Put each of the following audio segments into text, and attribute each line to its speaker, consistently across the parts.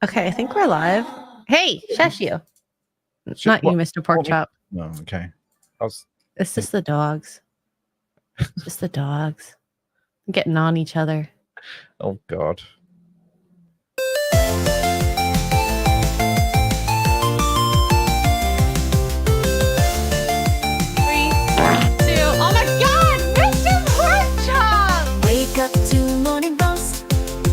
Speaker 1: Okay, I think we're live. Hey, shush you. Not you, Mr. Porkchop.
Speaker 2: No, okay.
Speaker 1: It's just the dogs. It's just the dogs getting on each other.
Speaker 2: Oh, God.
Speaker 1: Three, two, oh my God, Mr. Porkchop!
Speaker 3: Wake up to morning roast,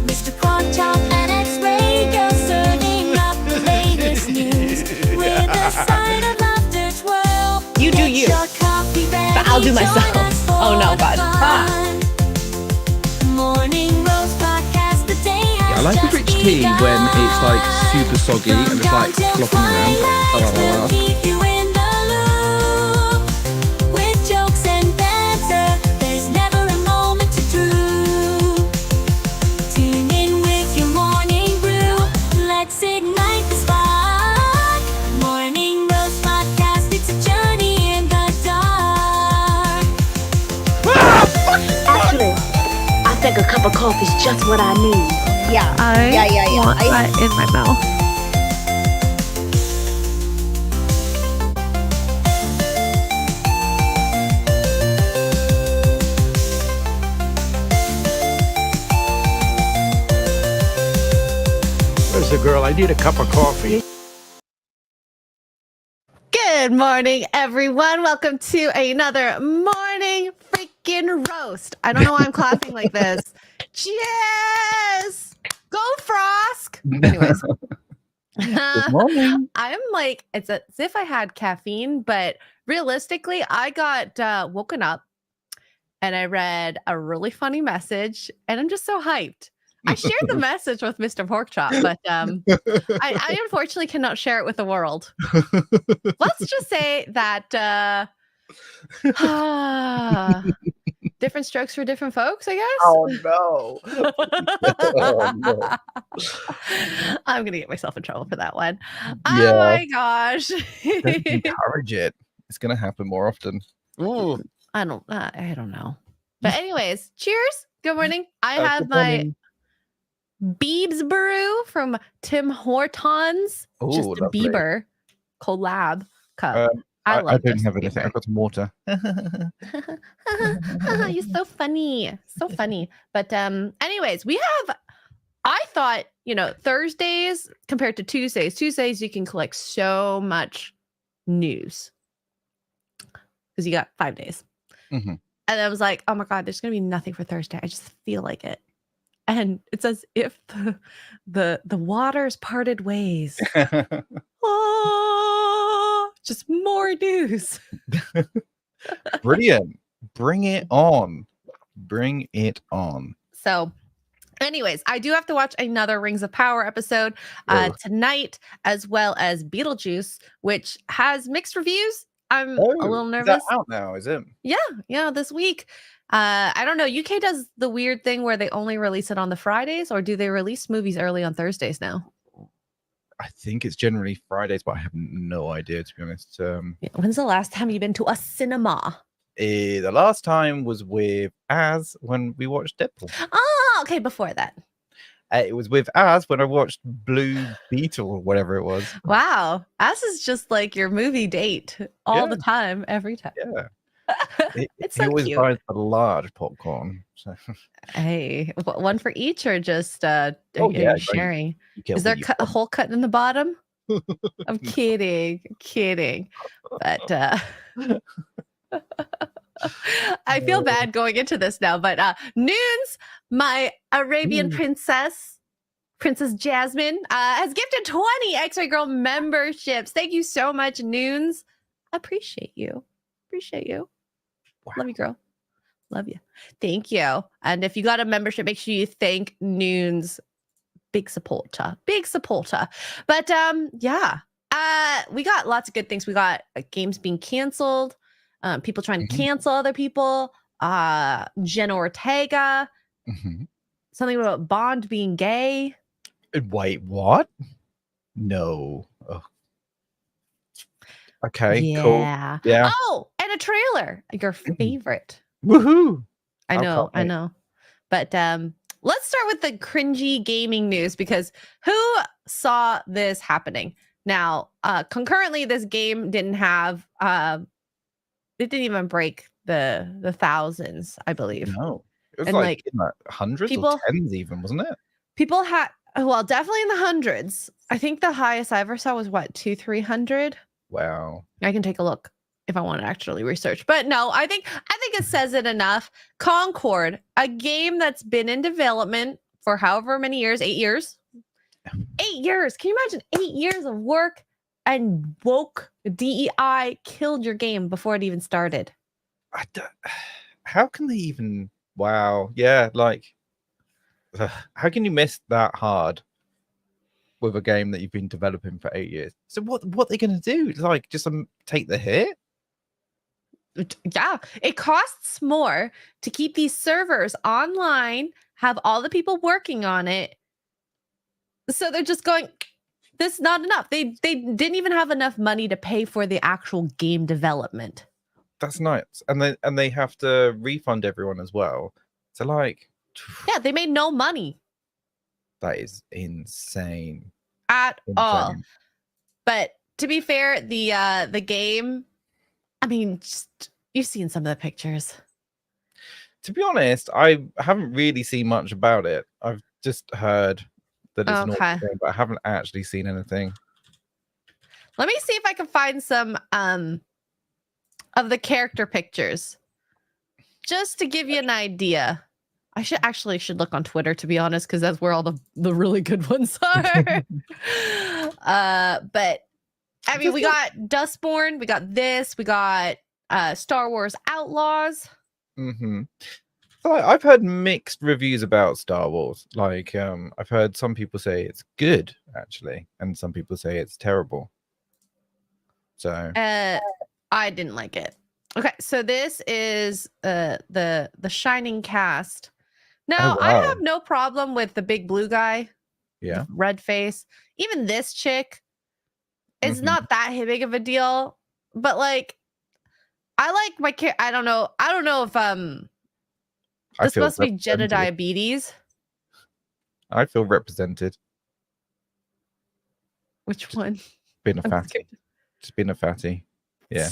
Speaker 3: Mr. Porkchop and Xray Girl serving up the latest news with a side of laughter twirl.
Speaker 1: You do you, but I'll do myself. Oh no, God.
Speaker 3: Morning roast podcast, the day
Speaker 4: I like a rich tea when it's like super soggy and it's like flopping around.
Speaker 3: We'll keep you in the loop with jokes and banter. There's never a moment to droop. Tune in with your morning brew. Let's ignite the spark. Morning roast podcast. It's a journey in the dark.
Speaker 5: Actually, I think a cup of coffee is just what I need.
Speaker 1: Yeah. I want that in my mouth.
Speaker 2: Where's the girl? I need a cup of coffee.
Speaker 1: Good morning, everyone. Welcome to another morning freaking roast. I don't know why I'm clapping like this. Cheers! Go Frosk! Anyways.
Speaker 2: Good morning.
Speaker 1: I'm like, it's as if I had caffeine, but realistically, I got woken up and I read a really funny message and I'm just so hyped. I shared the message with Mr. Porkchop, but I unfortunately cannot share it with the world. Let's just say that different strokes for different folks, I guess.
Speaker 2: Oh, no. Oh, no.
Speaker 1: I'm gonna get myself in trouble for that one.
Speaker 2: Yeah.
Speaker 1: Oh my gosh.
Speaker 2: Don't encourage it. It's going to happen more often. Ooh.
Speaker 1: I don't know. But anyways, cheers. Good morning. I have
Speaker 2: Good
Speaker 1: my
Speaker 2: morning.
Speaker 1: Biebs brew from Tim Hortons. Just
Speaker 2: Ooh,
Speaker 1: a
Speaker 2: lovely.
Speaker 1: Bieber collab cup.
Speaker 2: I
Speaker 1: love
Speaker 2: don't
Speaker 1: Justin
Speaker 2: have anything.
Speaker 1: Bieber.
Speaker 2: I've got some water.
Speaker 1: You're so funny. So funny. But anyways, we have, I thought, Thursdays compared to Tuesdays you can collect so much news because you got 5 days.
Speaker 2: Mhm.
Speaker 1: And I was like, oh my God, there's gonna be nothing for Thursday. I just feel like it. And it's as if the waters parted ways. Oh, just more news.
Speaker 2: Brilliant. Bring it on. Bring it on.
Speaker 1: So anyways, I do have to watch another Rings of Power episode
Speaker 2: Oh.
Speaker 1: tonight, as well as Beetlejuice, which has mixed reviews. I'm a little
Speaker 2: Is
Speaker 1: nervous.
Speaker 2: that out now, is it?
Speaker 1: Yeah, this week. I don't know. UK does the weird thing where they only release it on the Fridays, or do they release movies early on Thursdays now?
Speaker 2: I think it's generally Fridays, but I have no idea, to be honest.
Speaker 1: When's the last time you've been to a cinema?
Speaker 2: The last time was with Az when we watched Deadpool.
Speaker 1: Oh, okay, before that.
Speaker 2: It was with Az when I watched Blue Beetle or whatever it was.
Speaker 1: Wow. As is just like your movie date all the time, every time.
Speaker 2: Yeah.
Speaker 1: It's
Speaker 2: He
Speaker 1: so
Speaker 2: always
Speaker 1: cute.
Speaker 2: buys a large popcorn. So
Speaker 1: Hey, one for each or just are
Speaker 2: Oh,
Speaker 1: you
Speaker 2: yeah,
Speaker 1: sharing?
Speaker 2: you get
Speaker 1: Is there
Speaker 2: what you
Speaker 1: a
Speaker 2: want.
Speaker 1: hole cut in the bottom? I'm kidding. But I feel bad going into this now. But Noons, my Arabian princess, Princess Jasmine, has gifted 20 Xray Girl memberships. Thank you so much, Noons. Appreciate you.
Speaker 2: Wow.
Speaker 1: Love you, girl. Love you. Thank you. And if you got a membership, make sure you thank Noons. Big supporter. But yeah. We got lots of good things. We got games being canceled, people trying to cancel other people, Jenna Ortega,
Speaker 2: Mhm.
Speaker 1: something about Bond being gay.
Speaker 2: Wait, what? No. Oh. Okay, cool.
Speaker 1: Yeah.
Speaker 2: Yeah.
Speaker 1: Oh, and a trailer. Your favorite.
Speaker 2: Woohoo!
Speaker 1: I
Speaker 2: I
Speaker 1: know.
Speaker 2: can't wait.
Speaker 1: But let's start with the cringy gaming news because who saw this happening? Now, concurrently, this game didn't have it didn't even break the thousands, I believe.
Speaker 2: No, it was
Speaker 1: And,
Speaker 2: like,
Speaker 1: like,
Speaker 2: in the hundreds
Speaker 1: people-
Speaker 2: or tens, even, wasn't it?
Speaker 1: People had well, definitely in the hundreds. I think the highest I ever saw was what 200-300.
Speaker 2: Wow.
Speaker 1: I can take a look if I want to actually research. But no, I think it says it enough. Concord, a game that's been in development for however many years, 8 years. 8 years. Can you imagine 8 years of work and woke DEI killed your game before it even started?
Speaker 2: How can they even? Wow. Yeah, like, how can you miss that hard with a game that you've been developing for 8 years? So what are they going to do? Like, just take the hit?
Speaker 1: Yeah, it costs more to keep these servers online, have all the people working on it. So they're just going, this is not enough. They didn't even have enough money to pay for the actual game development.
Speaker 2: That's nuts. And they have to refund everyone as well. So, like,
Speaker 1: Yeah, they made no money
Speaker 2: that is insane.
Speaker 1: at all.
Speaker 2: Insane.
Speaker 1: But to be fair, the game, I mean, just, you've seen some of the pictures.
Speaker 2: To be honest, I haven't really seen much about it. I've just heard that it's an
Speaker 1: Okay.
Speaker 2: awesome game, but I haven't actually seen anything.
Speaker 1: Let me see if I can find some of the character pictures, just to give you an idea. I should look on Twitter, to be honest, because that's where all the really good ones are. But I mean, we got Dustborn, we got this, we got Star Wars Outlaws.
Speaker 2: Mm-hmm. So I've heard mixed reviews about Star Wars. Like, I've heard some people say it's good, actually, and some people say it's terrible. So
Speaker 1: I didn't like it. Okay, so this is the Shining cast. Now,
Speaker 2: Oh,
Speaker 1: I
Speaker 2: wow.
Speaker 1: have no problem with the big blue guy,
Speaker 2: yeah,
Speaker 1: red face. Even this chick, it's
Speaker 2: Mhm.
Speaker 1: not that big of a deal. But like, I like my I don't know if
Speaker 2: I
Speaker 1: this
Speaker 2: feel
Speaker 1: must be Jenna
Speaker 2: represented.
Speaker 1: diabetes.
Speaker 2: I feel represented.
Speaker 1: Which one?
Speaker 2: Being a
Speaker 1: I'm
Speaker 2: fatty,
Speaker 1: scared.
Speaker 2: just being a fatty. Yeah.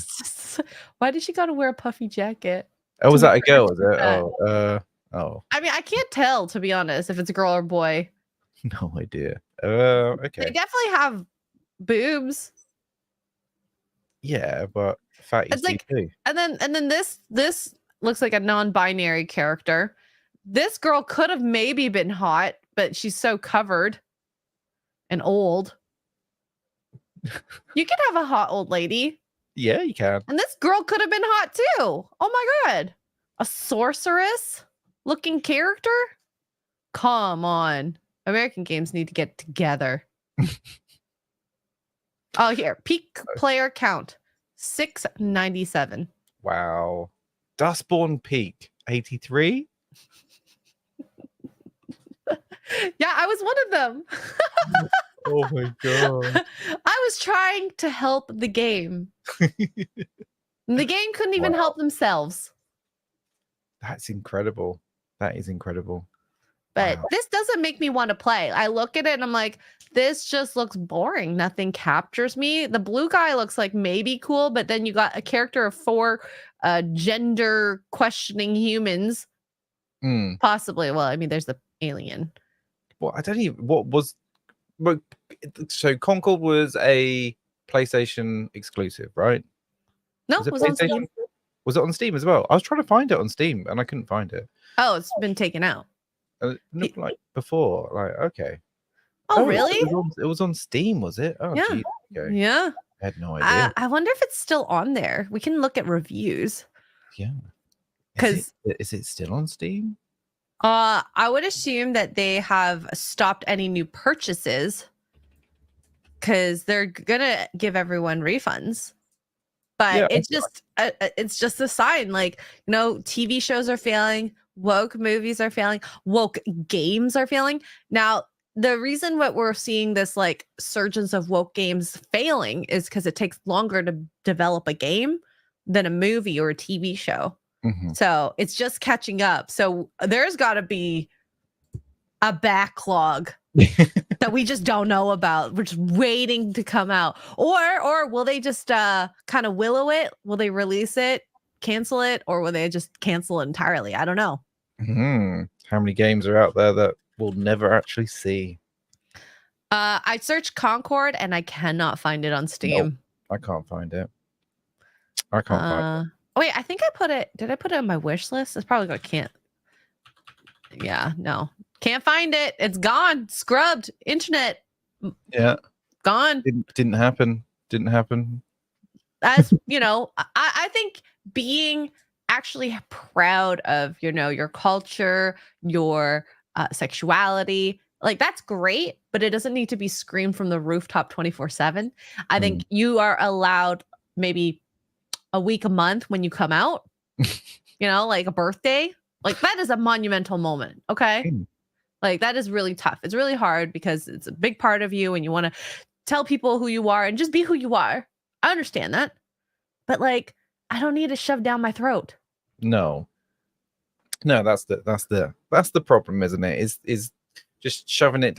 Speaker 1: Why did she gotta wear a puffy jacket?
Speaker 2: Oh, was
Speaker 1: To
Speaker 2: that a
Speaker 1: make
Speaker 2: girl?
Speaker 1: her
Speaker 2: Was
Speaker 1: do
Speaker 2: it?
Speaker 1: that.
Speaker 2: Oh,
Speaker 1: I mean, I can't tell, to be honest, if it's a girl or boy.
Speaker 2: no idea.
Speaker 1: They
Speaker 2: Okay.
Speaker 1: definitely have boobs.
Speaker 2: Yeah, but fatties
Speaker 1: It's
Speaker 2: do
Speaker 1: like-
Speaker 2: too.
Speaker 1: And then this looks like a non-binary character. This girl could have maybe been hot, but she's so covered and old. You can have a hot old lady.
Speaker 2: Yeah, you can.
Speaker 1: And this girl could have been hot too. Oh my god. A sorceress looking character? Come on. American games need to get together. Oh, here. Peak player count 697.
Speaker 2: Wow. Dustborn Peak 83.
Speaker 1: Yeah, I was one of them.
Speaker 2: Oh my god.
Speaker 1: I was trying to help the game. And the game couldn't even
Speaker 2: Wow.
Speaker 1: help themselves.
Speaker 2: That's incredible. That is incredible.
Speaker 1: But
Speaker 2: Wow.
Speaker 1: this doesn't make me want to play. I look at it and I'm like, this just looks boring. Nothing captures me. The blue guy looks like maybe cool, but then you got a character of 4 gender questioning humans.
Speaker 2: Mm.
Speaker 1: Possibly. Well, I mean, there's the alien.
Speaker 2: Well, I don't even. What was? So Concord was a PlayStation exclusive, right?
Speaker 1: No,
Speaker 2: Was
Speaker 1: it was on Steam.
Speaker 2: Was it on Steam as well? I was trying to find it on Steam and I couldn't find it.
Speaker 1: Oh, it's been taken out.
Speaker 2: It looked like before. Like, okay.
Speaker 1: Oh, really?
Speaker 2: It was on Steam, was it? Oh,
Speaker 1: Yeah.
Speaker 2: geez, okay.
Speaker 1: Yeah.
Speaker 2: I had no idea.
Speaker 1: I wonder if it's still on there. We can look at reviews.
Speaker 2: Yeah.
Speaker 1: 'Cause-
Speaker 2: Is it still on Steam?
Speaker 1: I would assume that they have stopped any new purchases because they're gonna give everyone refunds. But
Speaker 2: Yeah,
Speaker 1: it's just a sign, like, you know, TV shows are failing, woke movies are failing, woke games are failing. Now, the reason what we're seeing this like surgence of woke games failing is because it takes longer to develop a game than a movie or a TV show.
Speaker 2: Mhm.
Speaker 1: So it's just catching up. So there's got to be a backlog that we just don't know about. We're just waiting to come out. Or will they just kind of willow it? Will they release it, cancel it, or will they just cancel it entirely? I don't know.
Speaker 2: How many games are out there that we'll never actually see?
Speaker 1: I searched Concord and I cannot find it on Steam.
Speaker 2: I can't find it. I can't find it.
Speaker 1: Oh wait, I think I put it. Did I put it on my wish list? It's probably can't. Yeah, no, can't find it. It's gone, scrubbed. Internet.
Speaker 2: Yeah,
Speaker 1: gone.
Speaker 2: Didn't happen. Didn't happen.
Speaker 1: As you know, I think being actually proud of your culture, your sexuality, like that's great, but it doesn't need to be screamed from the rooftop 24/7. I think you are allowed maybe a week, a month when you come out, like a birthday, like that is a monumental moment. Okay. Like that is really tough. It's really hard because it's a big part of you and you want to tell people who you are and just be who you are. I understand that. But like, I don't need to shove down my throat.
Speaker 2: No, that's the problem, isn't it? Is just shoving it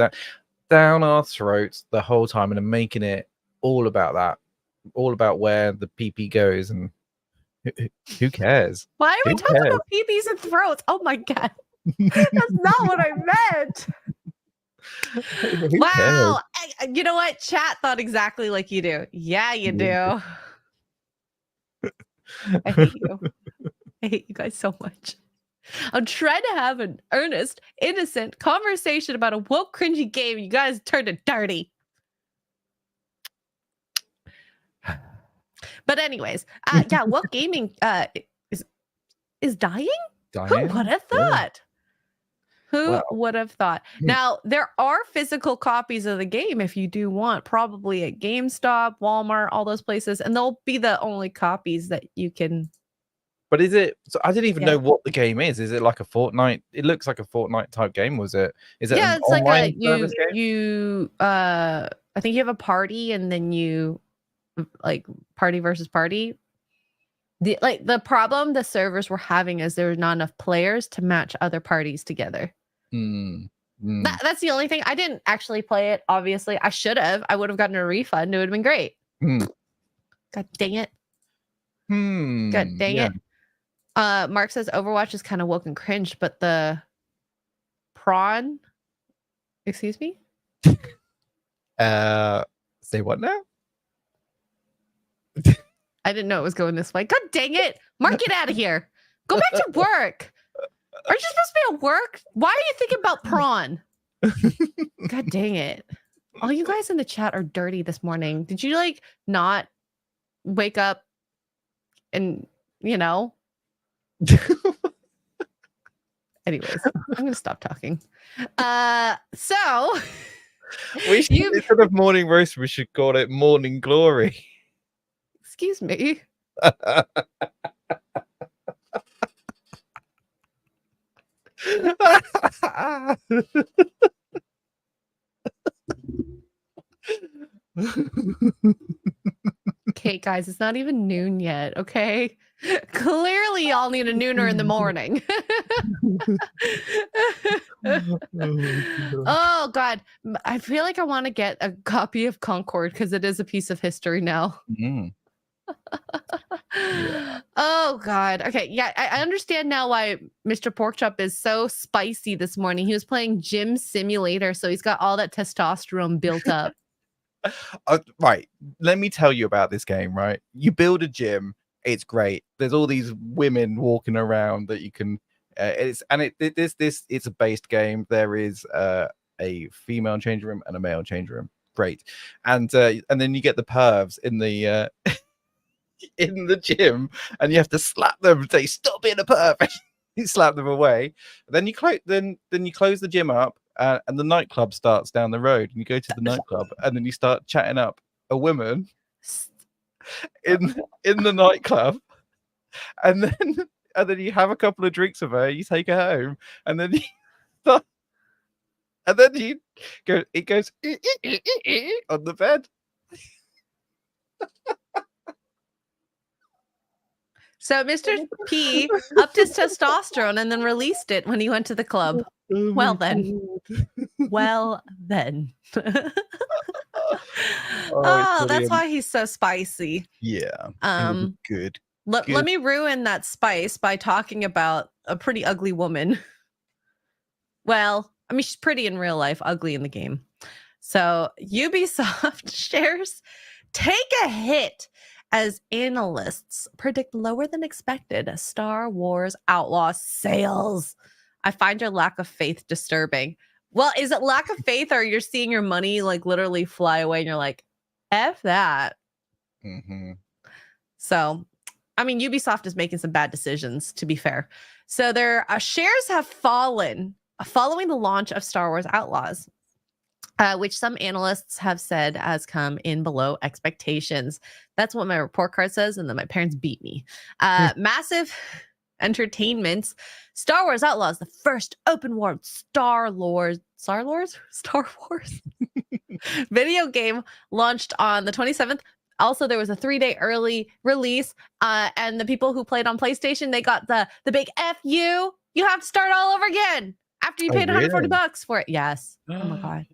Speaker 2: down our throats the whole time and making it all about that. All about where the PP goes, and who cares?
Speaker 1: Why are we talking about PPs and throats? Oh my god, that's not what I meant. Wow, you know what? Chat thought exactly like you do. Yeah, you do. I hate you. I hate you guys so much. I'm trying to have an earnest, innocent conversation about a woke, cringy game. You guys turned it dirty. But anyways, yeah, woke gaming is dying? Who would have thought? Who would have thought? Now, there are physical copies of the game if you do want, probably at GameStop, Walmart, all those places, and they'll be the only copies that you can.
Speaker 2: But is it? So I didn't even know what the game is. Is it like a Fortnite? It looks like a Fortnite type game. Was it? Is it?
Speaker 1: Yeah,
Speaker 2: an
Speaker 1: it's like
Speaker 2: online
Speaker 1: a
Speaker 2: service game?
Speaker 1: you. I think you have a party, and then you like party versus party. The problem the servers were having is there were not enough players to match other parties together. That's the only thing. I didn't actually play it. Obviously, I should have. I would have gotten a refund. It would have been great. God dang it. God dang it. Mark says Overwatch is kind of woke and cringe, but the prawn. Excuse me.
Speaker 2: Say what now?
Speaker 1: I didn't know it was going this way. God dang it. Mark, get out of here. Go back to work. Are you supposed to be at work? Why are you thinking about prawn? God dang it. All you guys in the chat are dirty this morning. Did you like not wake up and, Anyways, I'm going to stop talking. So
Speaker 2: we should, instead of morning roast, we should call it morning glory.
Speaker 1: Excuse me. Okay, guys, it's not even noon yet, okay? Clearly, y'all need a nooner in the morning. Oh, God. I feel like I want to get a copy of Concord because it is a piece of history now. Oh, God. Okay, yeah, I understand now why Mr. Porkchop is so spicy this morning. He was playing Gym Simulator, so he's got all that testosterone built up.
Speaker 2: Right, let me tell you about this game. Right, you build a gym, it's great. There's all these women walking around that you can it's a based game. There is a female change room and a male change room. Great. And then you get the pervs in the in the gym, and you have to slap them and say stop being a perv. You slap them away. Then you close the gym up, and the nightclub starts down the road, and you go to the nightclub, and then you start chatting up a woman in the nightclub, and then you have a couple of drinks with her, you take her home, and then it goes on the bed.
Speaker 1: So Mr. P upped his testosterone and then released it when he went to the club.
Speaker 2: Oh
Speaker 1: Well
Speaker 2: my
Speaker 1: then.
Speaker 2: God.
Speaker 1: Well then.
Speaker 2: Oh, it's
Speaker 1: Oh, that's
Speaker 2: brilliant.
Speaker 1: why he's so spicy.
Speaker 2: Yeah. It'll be good.
Speaker 1: Let
Speaker 2: Good.
Speaker 1: me ruin that spice by talking about a pretty ugly woman. Well, I mean, she's pretty in real life, ugly in the game. So Ubisoft shares take a hit as analysts predict lower than expected Star Wars Outlaws sales. I find your lack of faith disturbing. Well, is it lack of faith or you're seeing your money like literally fly away and you're like, F that?
Speaker 2: Mhm.
Speaker 1: So, I mean, Ubisoft is making some bad decisions, to be fair. So their shares have fallen following the launch of Star Wars Outlaws, which some analysts have said has come in below expectations. That's what my report card says, and then my parents beat me. Massive Entertainment's Star Wars Outlaws, the first open world Star Wars video game, launched on the 27th. Also, there was a 3-day early release, and the people who played on PlayStation, they got the big F you. You have to start all over again after you
Speaker 2: Oh,
Speaker 1: paid $140
Speaker 2: really?
Speaker 1: for it. Yes. Oh my God.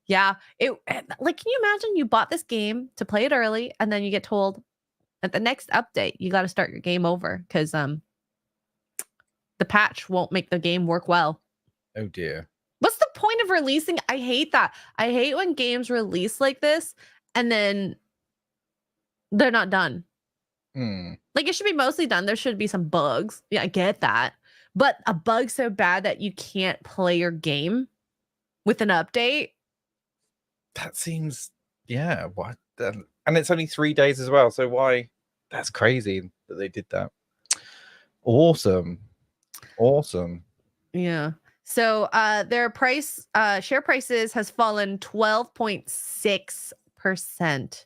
Speaker 1: Yeah. It like, can you imagine you bought this game to play it early, and then you get told at the next update you got to start your game over because the patch won't make the game work well.
Speaker 2: Oh dear.
Speaker 1: What's the point of releasing? I hate that. I hate when games release like this and then they're not done. Like, it should be mostly done. There should be some bugs. Yeah, I get that. But a bug so bad that you can't play your game with an update.
Speaker 2: That seems, yeah. What? And it's only 3 days as well. So why? That's crazy that they did that. Awesome.
Speaker 1: Yeah. So their share prices has fallen 12.6%.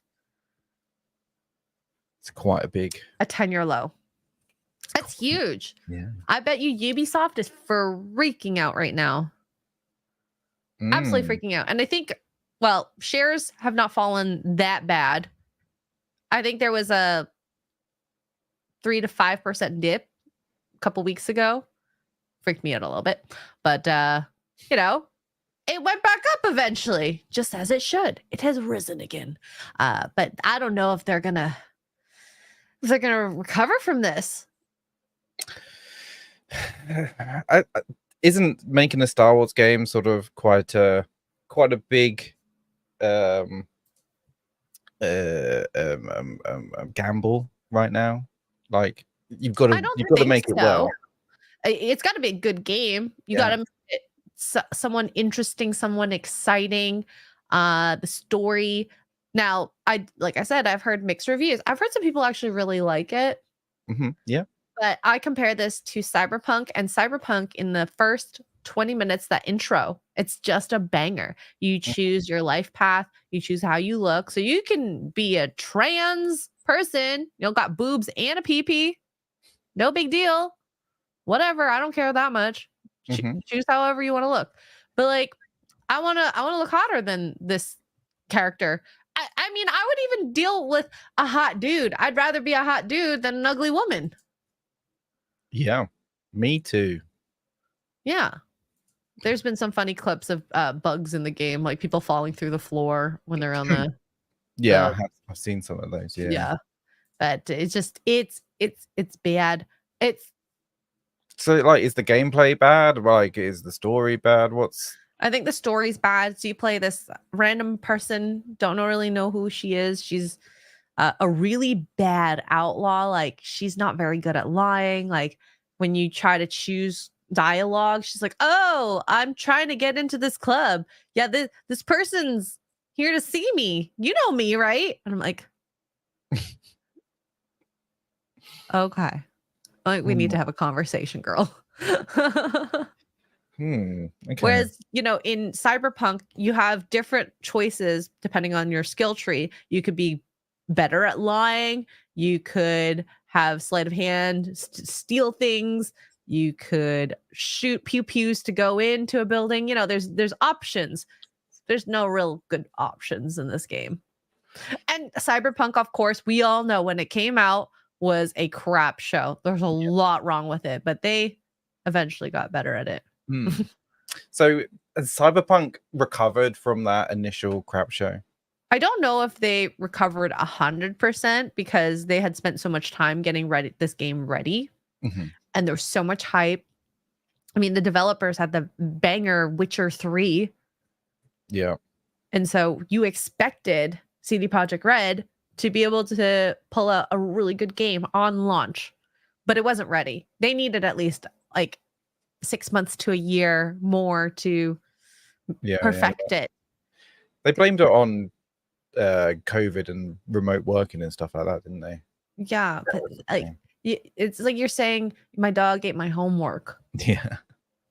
Speaker 2: It's quite a
Speaker 1: 10-year low. That's huge.
Speaker 2: Yeah.
Speaker 1: I bet you Ubisoft is freaking out right now. Absolutely freaking out. And I think, well, shares have not fallen that bad. I think there was a 3 to 5% dip a couple weeks ago. Freaked me out a little bit. But, you know, it went back up eventually, just as it should. It has risen again. But I don't know if they're gonna recover from this.
Speaker 2: Isn't making a Star Wars game sort of quite a big gamble right now? Like, you've got to make it well.
Speaker 1: It's got to be a good game. You got to make it someone interesting, someone exciting. The story. Now, like I said, I've heard mixed reviews. I've heard some people actually really like it.
Speaker 2: Yeah.
Speaker 1: But I compare this to Cyberpunk, and Cyberpunk in the first 20 minutes, that intro, it's just a banger. You choose your life path, you choose how you look. So you can be a trans person, you know, got boobs and a pee-pee. No big deal. Whatever, I don't care that much. Choose however you want to look. But like, I want to look hotter than this character. I mean, I would even deal with a hot dude. I'd rather be a hot dude than an ugly woman.
Speaker 2: Yeah, me too.
Speaker 1: Yeah. There's been some funny clips of bugs in the game, like people falling through the floor when they're on the
Speaker 2: yeah, I've seen some of those.
Speaker 1: yeah. But it's just it's bad.
Speaker 2: So, like, is the gameplay bad? Like, is the story bad?
Speaker 1: I think the story's bad. So you play this random person, don't really know who she is. She's a really bad outlaw. Like, she's not very good at lying. Like, when you try to choose dialogue, she's like, "Oh, I'm trying to get into this club. Yeah, this person's here to see me. You know me, right?" And I'm like, okay. Like, we need to have a conversation, girl.
Speaker 2: Okay.
Speaker 1: Whereas, you know, in Cyberpunk, you have different choices depending on your skill tree. You could be better at lying. You could have sleight of hand, steal things. You could shoot pew-pews to go into a building. You know, there's options. There's no real good options in this game. And Cyberpunk, of course, we all know when it came out, was a crap show. There's a lot wrong with it, but they eventually got better at it.
Speaker 2: So has Cyberpunk recovered from that initial crap show?
Speaker 1: I don't know if they recovered 100% because they had spent so much time getting this game ready, and there was so much hype. I mean, the developers had the banger Witcher 3.
Speaker 2: Yeah.
Speaker 1: And so you expected CD Projekt Red to be able to pull out a really good game on launch, but it wasn't ready. They needed at least like 6 months to a year more to perfect it.
Speaker 2: They blamed it on COVID and remote working and stuff like that, didn't they?
Speaker 1: Yeah, but like it's like you're saying my dog ate my homework.
Speaker 2: Yeah.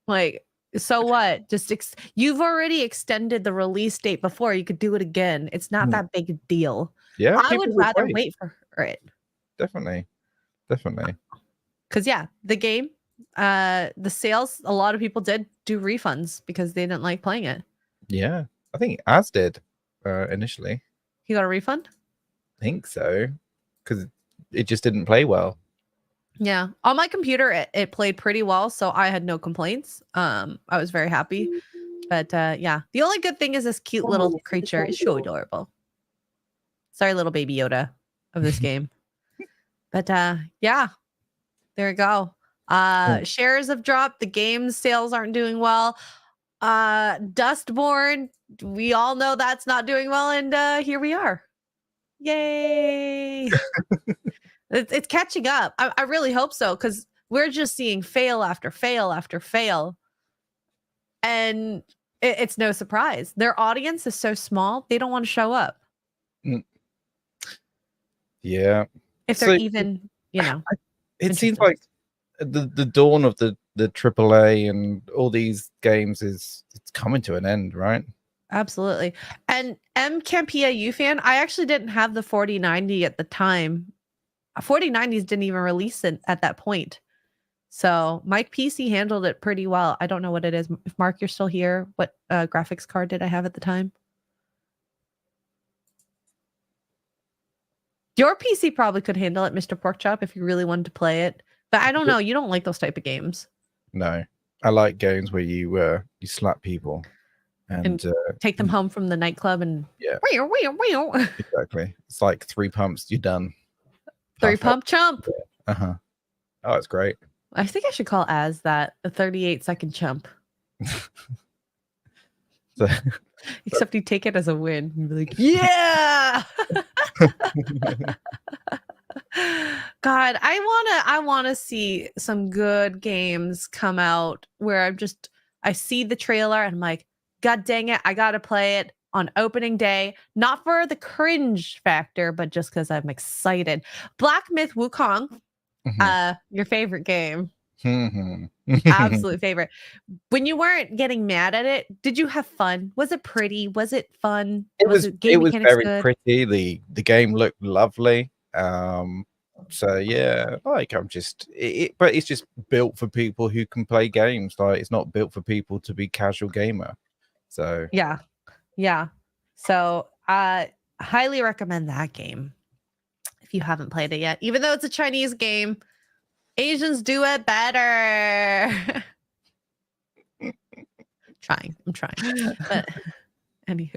Speaker 1: Like, so what? Just you've already extended the release date before. You could do it again. It's not that big a deal.
Speaker 2: Yeah,
Speaker 1: I would rather wait for it.
Speaker 2: Definitely.
Speaker 1: Because the game, the sales, a lot of people did do refunds because they didn't like playing it.
Speaker 2: Yeah, I think Az did initially.
Speaker 1: He got a refund?
Speaker 2: I think so, because it just didn't play well.
Speaker 1: Yeah, on my computer it played pretty well, so I had no complaints. I was very happy. But the only good thing is this cute little creature is so adorable. Sorry, little baby Yoda of this game. But there we go. Shares have dropped. The game sales aren't doing well. Dustborn, we all know that's not doing well, and here we are. Yay! It's catching up. I really hope so, because we're just seeing fail after fail after fail. And it's no surprise. Their audience is so small, they don't want to show up.
Speaker 2: Yeah.
Speaker 1: If they're even,
Speaker 2: it seems like the dawn of the AAA and all these games it's coming to an end, right?
Speaker 1: Absolutely. And M Campia U fan, I actually didn't have the 4090 at the time. 4090s didn't even release it at that point. So my PC handled it pretty well. I don't know what it is. If Mark, you're still here, what graphics card did I have at the time? Your PC probably could handle it, Mr. Porkchop, if you really wanted to play it. But I don't know. You don't like those type of games.
Speaker 2: No, I like games where you slap people and
Speaker 1: take them home from the nightclub and
Speaker 2: exactly. It's like 3 pumps, you're done.
Speaker 1: 3 pump chump.
Speaker 2: Oh, it's great.
Speaker 1: I think I should call Az that a 38-second chump. Except you take it as a win. You'd be like, yeah. God, I wanna see some good games come out where I see the trailer and I'm like, God dang it, I gotta play it on opening day, not for the cringe factor, but just because I'm excited. Black Myth Wukong, your favorite game. Absolute favorite. When you weren't getting mad at it, did you have fun? Was it pretty? Was it fun?
Speaker 2: It was very
Speaker 1: good?
Speaker 2: pretty. The game looked lovely. So yeah, like but it's just built for people who can play games. Like it's not built for people to be casual gamer. So
Speaker 1: yeah. So I highly recommend that game if you haven't played it yet. Even though it's a Chinese game, Asians do it better. I'm trying. But anywho.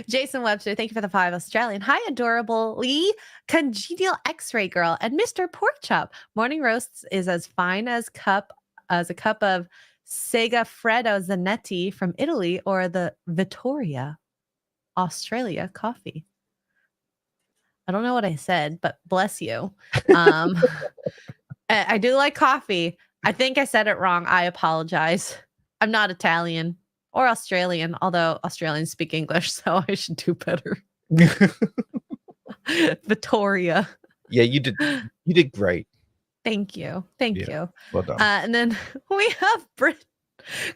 Speaker 1: Jason Webster, thank you for the 5 Australian. Hi, adorably congenial Xray Girl and Mr. Porkchop. Morning roasts is as fine as a cup of Segafredo Zanetti from Italy or the Vittoria, Australia coffee. I don't know what I said, but bless you. I do like coffee. I think I said it wrong. I apologize. I'm not Italian or Australian, although Australians speak English, so I should do better. Vittoria. Yeah,
Speaker 2: you did great.
Speaker 1: Thank you. Thank you.
Speaker 2: Well done.
Speaker 1: And then we have Brit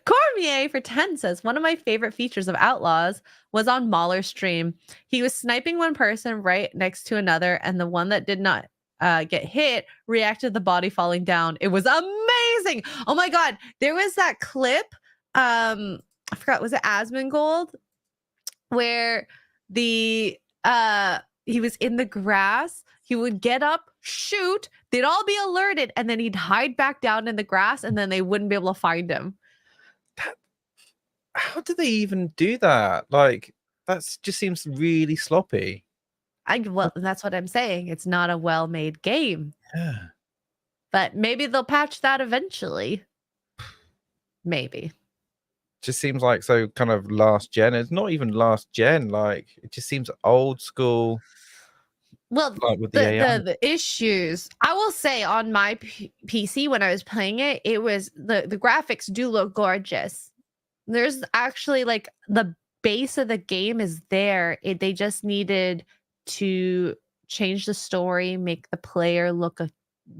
Speaker 1: Cormier for 10 says, one of my favorite features of Outlaws was on Mahler's stream. He was sniping one person right next to another, and the one that did not get hit reacted to the body falling down. It was amazing. Oh my God. There was that clip. I forgot, was it Asmongold? Where he was in the grass. He would get up, shoot, they'd all be alerted, and then he'd hide back down in the grass, and then they wouldn't be able to find him.
Speaker 2: how do they even do that? Like, that's just seems really sloppy.
Speaker 1: Well, that's what I'm saying. It's not a well-made game,
Speaker 2: Yeah.
Speaker 1: but maybe they'll patch that eventually. Maybe.
Speaker 2: Just seems like so kind of last gen. It's not even last gen. Like, it just seems old school.
Speaker 1: Well,
Speaker 2: Like with the AI.
Speaker 1: the issues, I will say on my PC when I was playing it, it was the graphics do look gorgeous. There's actually like the base of the game is there. They just needed to change the story, make the player look a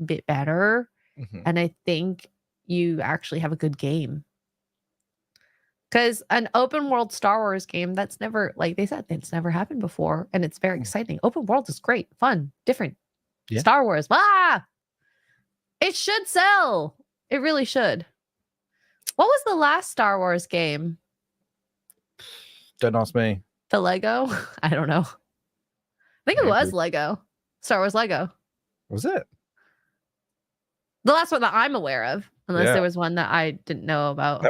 Speaker 1: bit better,
Speaker 2: Mhm.
Speaker 1: and I think you actually have a good game. Because an open world Star Wars game, that's never, like they said, it's never happened before. And it's very exciting. Open world is great, fun, different.
Speaker 2: Yeah.
Speaker 1: Star Wars, it should sell. It really should. What was the last Star Wars game?
Speaker 2: Don't ask me.
Speaker 1: The Lego? I don't know. I think it was
Speaker 2: Maybe.
Speaker 1: Lego. Star Wars Lego.
Speaker 2: Was it?
Speaker 1: The last one that I'm aware of, unless
Speaker 2: Yeah.
Speaker 1: there was one that I didn't know about.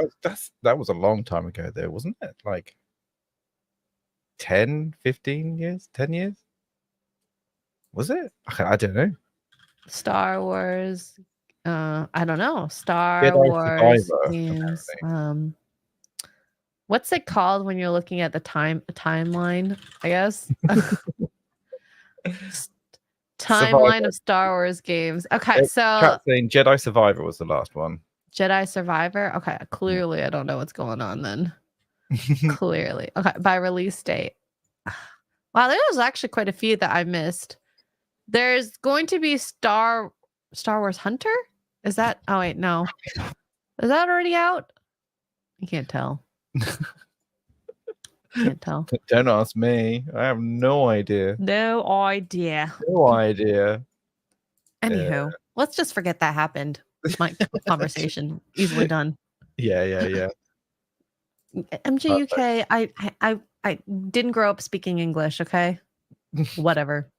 Speaker 2: That was a long time ago though, wasn't it? Like 10, 15 years? 10 years? Was it? I don't know.
Speaker 1: Star Wars. I don't know. Star
Speaker 2: Jedi
Speaker 1: Wars
Speaker 2: Survivor,
Speaker 1: games. What's it called when you're looking at the timeline? I guess. Timeline of Star Wars games. Okay, so
Speaker 2: Chat saying Jedi Survivor was the last one.
Speaker 1: Jedi Survivor. Okay, clearly I don't know what's going on then. Clearly. Okay, by release date. Wow, there was actually quite a few that I missed. There's going to be Star Wars Hunter? Is that? Oh wait, no. Is that already out? I can't tell. Can't tell.
Speaker 2: Don't ask me. I have no idea.
Speaker 1: No idea.
Speaker 2: No idea.
Speaker 1: Anywho, let's just forget that happened. My conversation easily done.
Speaker 2: Yeah.
Speaker 1: MJUK, I didn't grow up speaking English, okay? Whatever.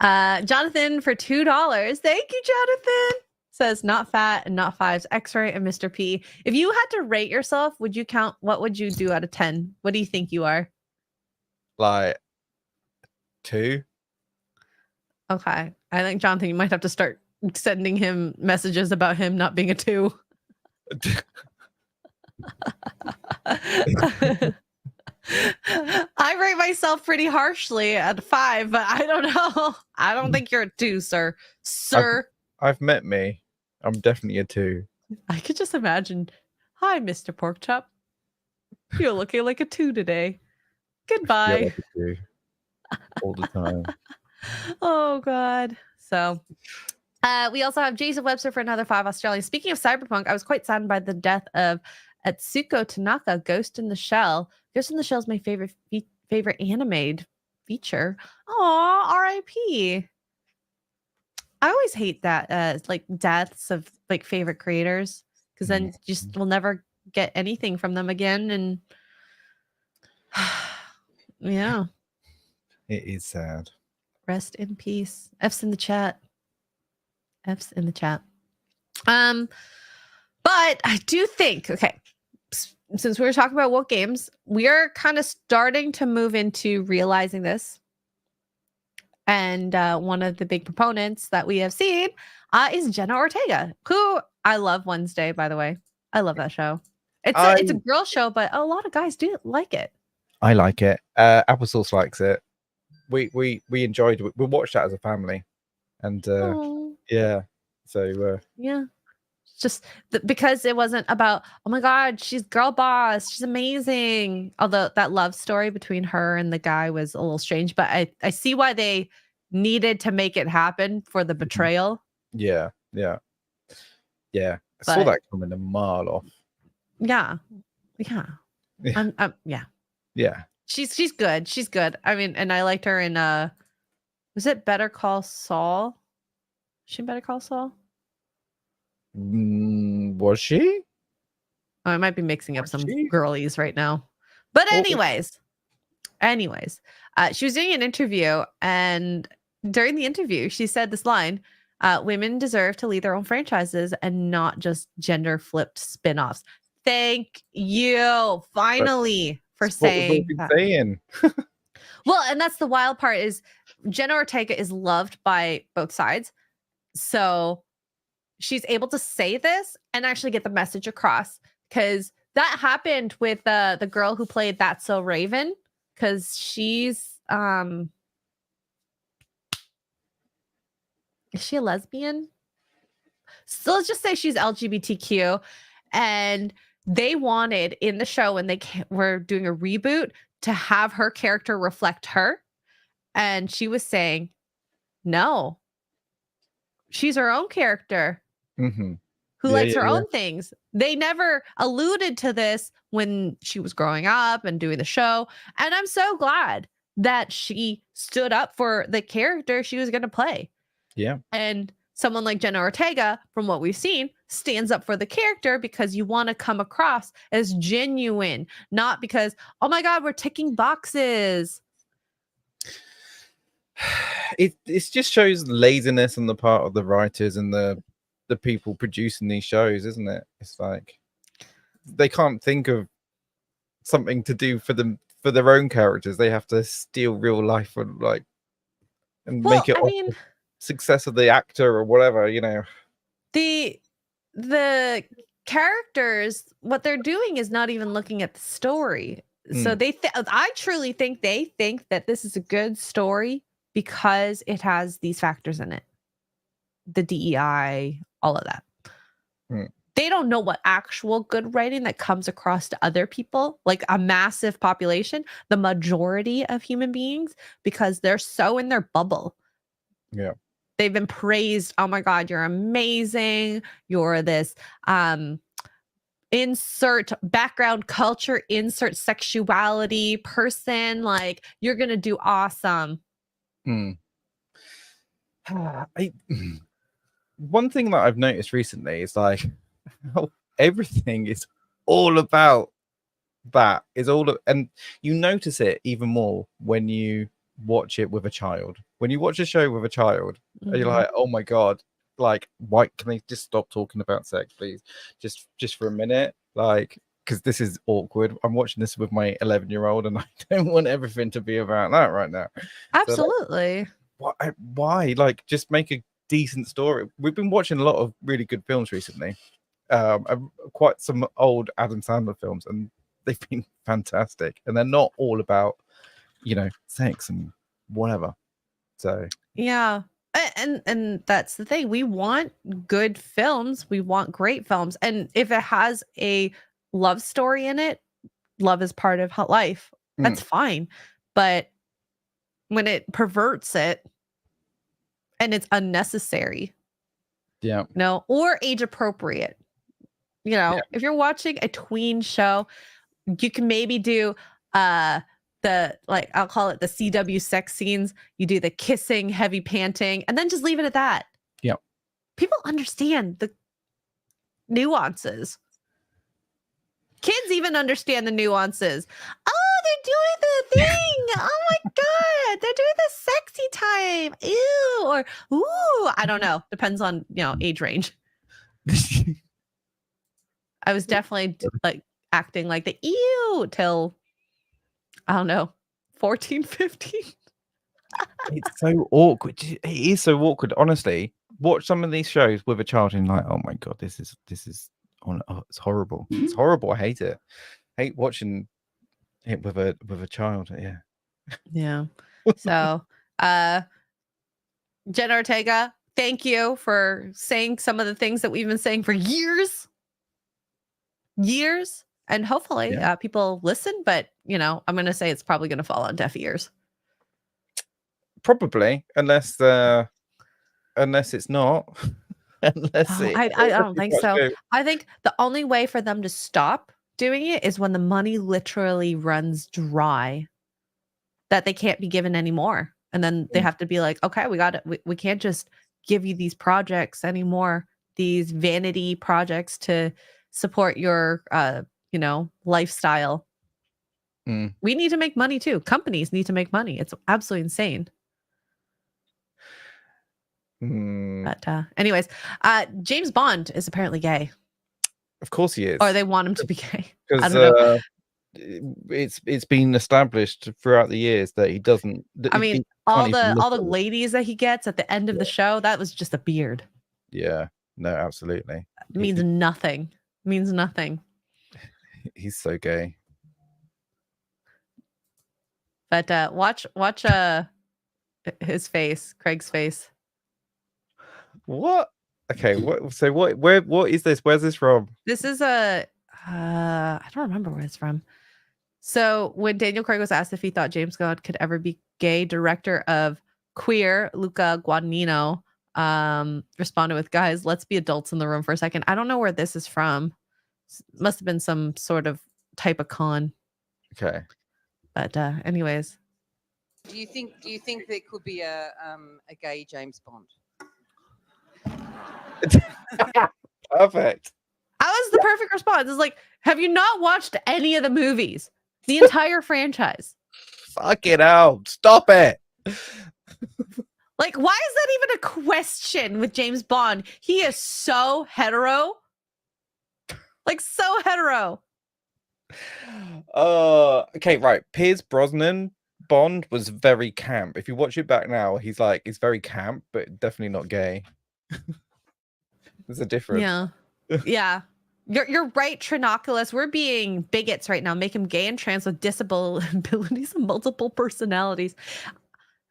Speaker 1: Jonathan for $2. Thank you, Jonathan. Says not fat and not fives, Xray and Mr. P. If you had to rate yourself, would you count what would you do out of 10? What do you think you are?
Speaker 2: Like 2.
Speaker 1: Okay. I think Jonathan, you might have to start sending him messages about him not being a 2. I rate myself pretty harshly at 5, but I don't know. I don't think you're a 2, sir. Sir.
Speaker 2: I've met me. I'm definitely a 2.
Speaker 1: I could just imagine. Hi, Mr. Porkchop. You're looking like a 2 today. Goodbye.
Speaker 2: Yeah, like a 2. All the time.
Speaker 1: Oh, God. So we also have Jason Webster for another 5 Australian. Speaking of Cyberpunk, I was quite saddened by the death of Atsuko Tanaka, Ghost in the Shell. Ghost in the Shell is my favorite animated feature. Aw, R.I.P. I always hate that, like deaths of like favorite creators, because then you just will never get anything from them again. And yeah,
Speaker 2: It is sad.
Speaker 1: rest in peace. F's in the chat. F's in the chat. But I do think, okay, since we were talking about what games, we are kind of starting to move into realizing this. And one of the big proponents that we have seen is Jenna Ortega, who I love Wednesday, by the way. I love that show. It's a girl show, but a lot of guys do like it.
Speaker 2: I like it. Applesauce likes it. We enjoyed it. We watched that as a family. And yeah. So
Speaker 1: yeah. Just because it wasn't about, oh my God, she's girl boss, she's amazing. Although that love story between her and the guy was a little strange, but I see why they needed to make it happen for the betrayal.
Speaker 2: Yeah. I saw that coming a mile off.
Speaker 1: Yeah.
Speaker 2: Yeah.
Speaker 1: She's good. She's good. I mean, and I liked her in was it Better Call Saul? Was she in Better Call Saul?
Speaker 2: Was she?
Speaker 1: Oh, I might be mixing up some girlies right now. But anyways, she was doing an interview, and during the interview, she said this line, women deserve to lead their own franchises and not just gender flipped spin-offs. Thank you finally for
Speaker 2: That's what we've all
Speaker 1: saying
Speaker 2: been
Speaker 1: that.
Speaker 2: saying.
Speaker 1: Well, and that's the wild part is Jenna Ortega is loved by both sides. So she's able to say this and actually get the message across, because that happened with the girl who played That's So Raven, because she's is she a lesbian? So let's just say she's LGBTQ, and they wanted in the show when they were doing a reboot to have her character reflect her, and she was saying no, she's her own character
Speaker 2: Mm-hmm.
Speaker 1: who
Speaker 2: Yeah,
Speaker 1: likes
Speaker 2: yeah,
Speaker 1: her
Speaker 2: yeah.
Speaker 1: own things. They never alluded to this when she was growing up and doing the show, and I'm so glad that she stood up for the character she was going to play.
Speaker 2: Yeah.
Speaker 1: And someone like Jenna Ortega, from what we've seen, stands up for the character because you want to come across as genuine, not because, oh my God, we're ticking boxes.
Speaker 2: It just shows laziness on the part of the writers and the people producing these shows, isn't it? It's like they can't think of something to do for them, for their own characters. They have to steal real life and make it
Speaker 1: I mean,
Speaker 2: the success of the actor or whatever, you know.
Speaker 1: the characters, what they're doing is not even looking at the story. So I truly think they think that this is a good story because it has these factors in it. The DEI, all of that. They don't know what actual good writing that comes across to other people, like a massive population, the majority of human beings, because they're so in their bubble.
Speaker 2: Yeah.
Speaker 1: They've been praised. Oh my God, you're amazing. You're this insert background culture, insert sexuality person. Like, you're going to do awesome.
Speaker 2: One thing that I've noticed recently is like how everything is all about that. And you notice it even more when you watch it with a child. When you watch a show with a child, and you're like, oh my God, like, why can they just stop talking about sex, please? Just for a minute, like, because this is awkward. I'm watching this with my 11-year-old, and I don't want everything to be about that right now.
Speaker 1: Absolutely.
Speaker 2: So, like, why? Like, just make a decent story. We've been watching a lot of really good films recently, quite some old Adam Sandler films, and they've been fantastic, and they're not all about, you know, sex and whatever. So
Speaker 1: yeah, and that's the thing. We want good films. We want great films, and if it has a love story in it, love is part of life. That's fine. But when it perverts it and it's unnecessary, or age appropriate, if you're watching a tween show, you can maybe do I'll call it the CW sex scenes. You do the kissing, heavy panting, and then just leave it at that.
Speaker 2: Yeah.
Speaker 1: People understand the nuances. Kids even understand the nuances. Oh, they're doing the thing. Oh my God, they're doing the sexy time. Ew, or ooh, I don't know. Depends on, age range. I was definitely acting like the ew till, I don't know, 14, 15.
Speaker 2: It's so awkward. It is so awkward. Honestly, watch some of these shows with a child and like, oh my God, this is it's horrible. It's horrible. I hate it. I hate watching it with a child. Yeah.
Speaker 1: Yeah. So, Jenna Ortega, thank you for saying some of the things that we've been saying for years. And hopefully people listen, but I'm going to say it's probably going to fall on deaf ears.
Speaker 2: Probably, unless it's not.
Speaker 1: I don't think so. I think the only way for them to stop doing it is when the money literally runs dry, that they can't be given anymore. And then they have to be like, okay, we got it. We can't just give you these projects anymore, these vanity projects to support your lifestyle. We need to make money too. Companies need to make money. It's absolutely insane. But anyways, James Bond is apparently gay.
Speaker 2: Of course he is.
Speaker 1: Or they want him to be gay. I
Speaker 2: Because
Speaker 1: don't know.
Speaker 2: it's been established throughout the years that he doesn't.
Speaker 1: I mean, all the ladies that he gets at the end of the show, that was just a beard.
Speaker 2: Yeah, no, absolutely.
Speaker 1: Means nothing. Means nothing.
Speaker 2: He's so gay.
Speaker 1: But watch his face, Craig's face.
Speaker 2: What? Okay, what is this? Where's this from?
Speaker 1: This is I don't remember where it's from. So when Daniel Craig was asked if he thought James Bond could ever be gay, director of Queer, Luca Guadagnino, responded with, "Guys, let's be adults in the room for a second." I don't know where this is from. Must have been some sort of type of con.
Speaker 2: Okay.
Speaker 1: But anyways.
Speaker 6: Do you think there could be a gay James Bond?
Speaker 2: Perfect.
Speaker 1: That was the perfect response. It's like, have you not watched any of the movies? The entire franchise.
Speaker 2: Fuck it out. Stop it.
Speaker 1: Like, why is that even a question with James Bond? He is so hetero. Like, so hetero.
Speaker 2: Okay, right. Piers Brosnan Bond was very camp. If you watch it back now, he's very camp, but definitely not gay. There's a difference.
Speaker 1: Yeah. Yeah. You're right, Trinoculus. We're being bigots right now. Make him gay and trans with disabilities and multiple personalities.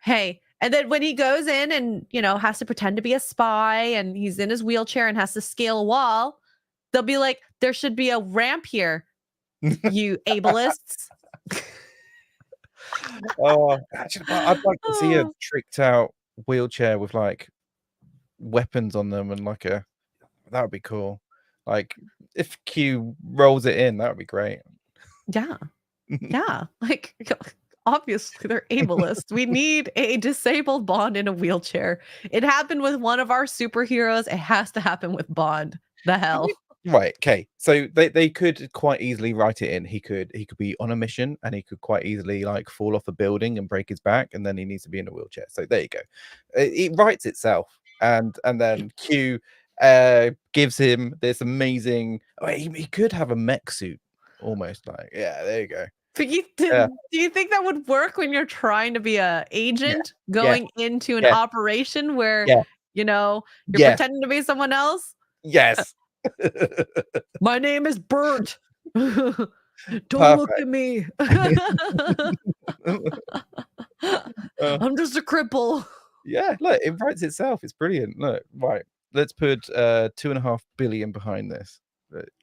Speaker 1: Hey, and then when he goes in and, has to pretend to be a spy and he's in his wheelchair and has to scale a wall, they'll be like, there should be a ramp here, you ableists.
Speaker 2: Actually, I'd like to see a tricked out wheelchair with like weapons on them and that would be cool. Like if Q rolls it in, that would be great.
Speaker 1: Yeah. Yeah. Like obviously they're ableist. We need a disabled Bond in a wheelchair. It happened with one of our superheroes. It has to happen with Bond. The hell.
Speaker 2: Right. Okay. So they could quite easily write it in. He could be on a mission and he could quite easily like fall off a building and break his back, and then he needs to be in a wheelchair. So there you go. It writes itself, and then Q gives him this amazing. He could have a mech suit, almost like there you go.
Speaker 1: But do you think that would work when you're trying to be a agent going into an operation where you're pretending to be someone else?
Speaker 2: Yes.
Speaker 1: My name is Bert. Don't look at me. I'm just a cripple.
Speaker 2: Yeah, look, it writes itself. It's brilliant. Look, right. Let's put 2.5 billion behind this.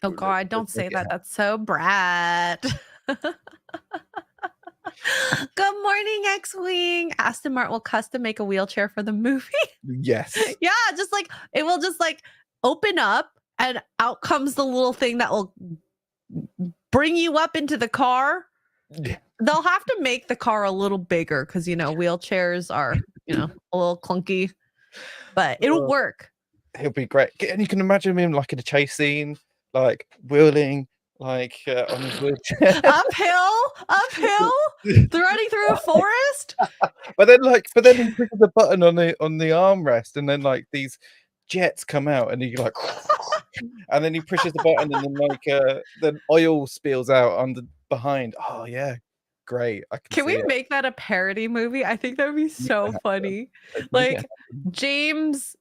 Speaker 1: Oh God, don't say that. That's so Brad. Good morning, X-Wing. Aston Martin will custom make a wheelchair for the movie.
Speaker 2: Yes.
Speaker 1: Yeah, just like it will just like open up and out comes the little thing that will bring you up into the car.
Speaker 2: Yeah.
Speaker 1: They'll have to make the car a little bigger because wheelchairs are a little clunky, but it'll work.
Speaker 2: He'll be great. And you can imagine him like in a chase scene, like whirling like on his wheelchair.
Speaker 1: uphill, running through a forest.
Speaker 2: But then he pushes the button on the armrest, and then like these jets come out, and he like, and then he pushes the button, and then like the oil spills out behind. Oh yeah, great! Can
Speaker 1: we make that a parody movie? I think that would be so funny. Like James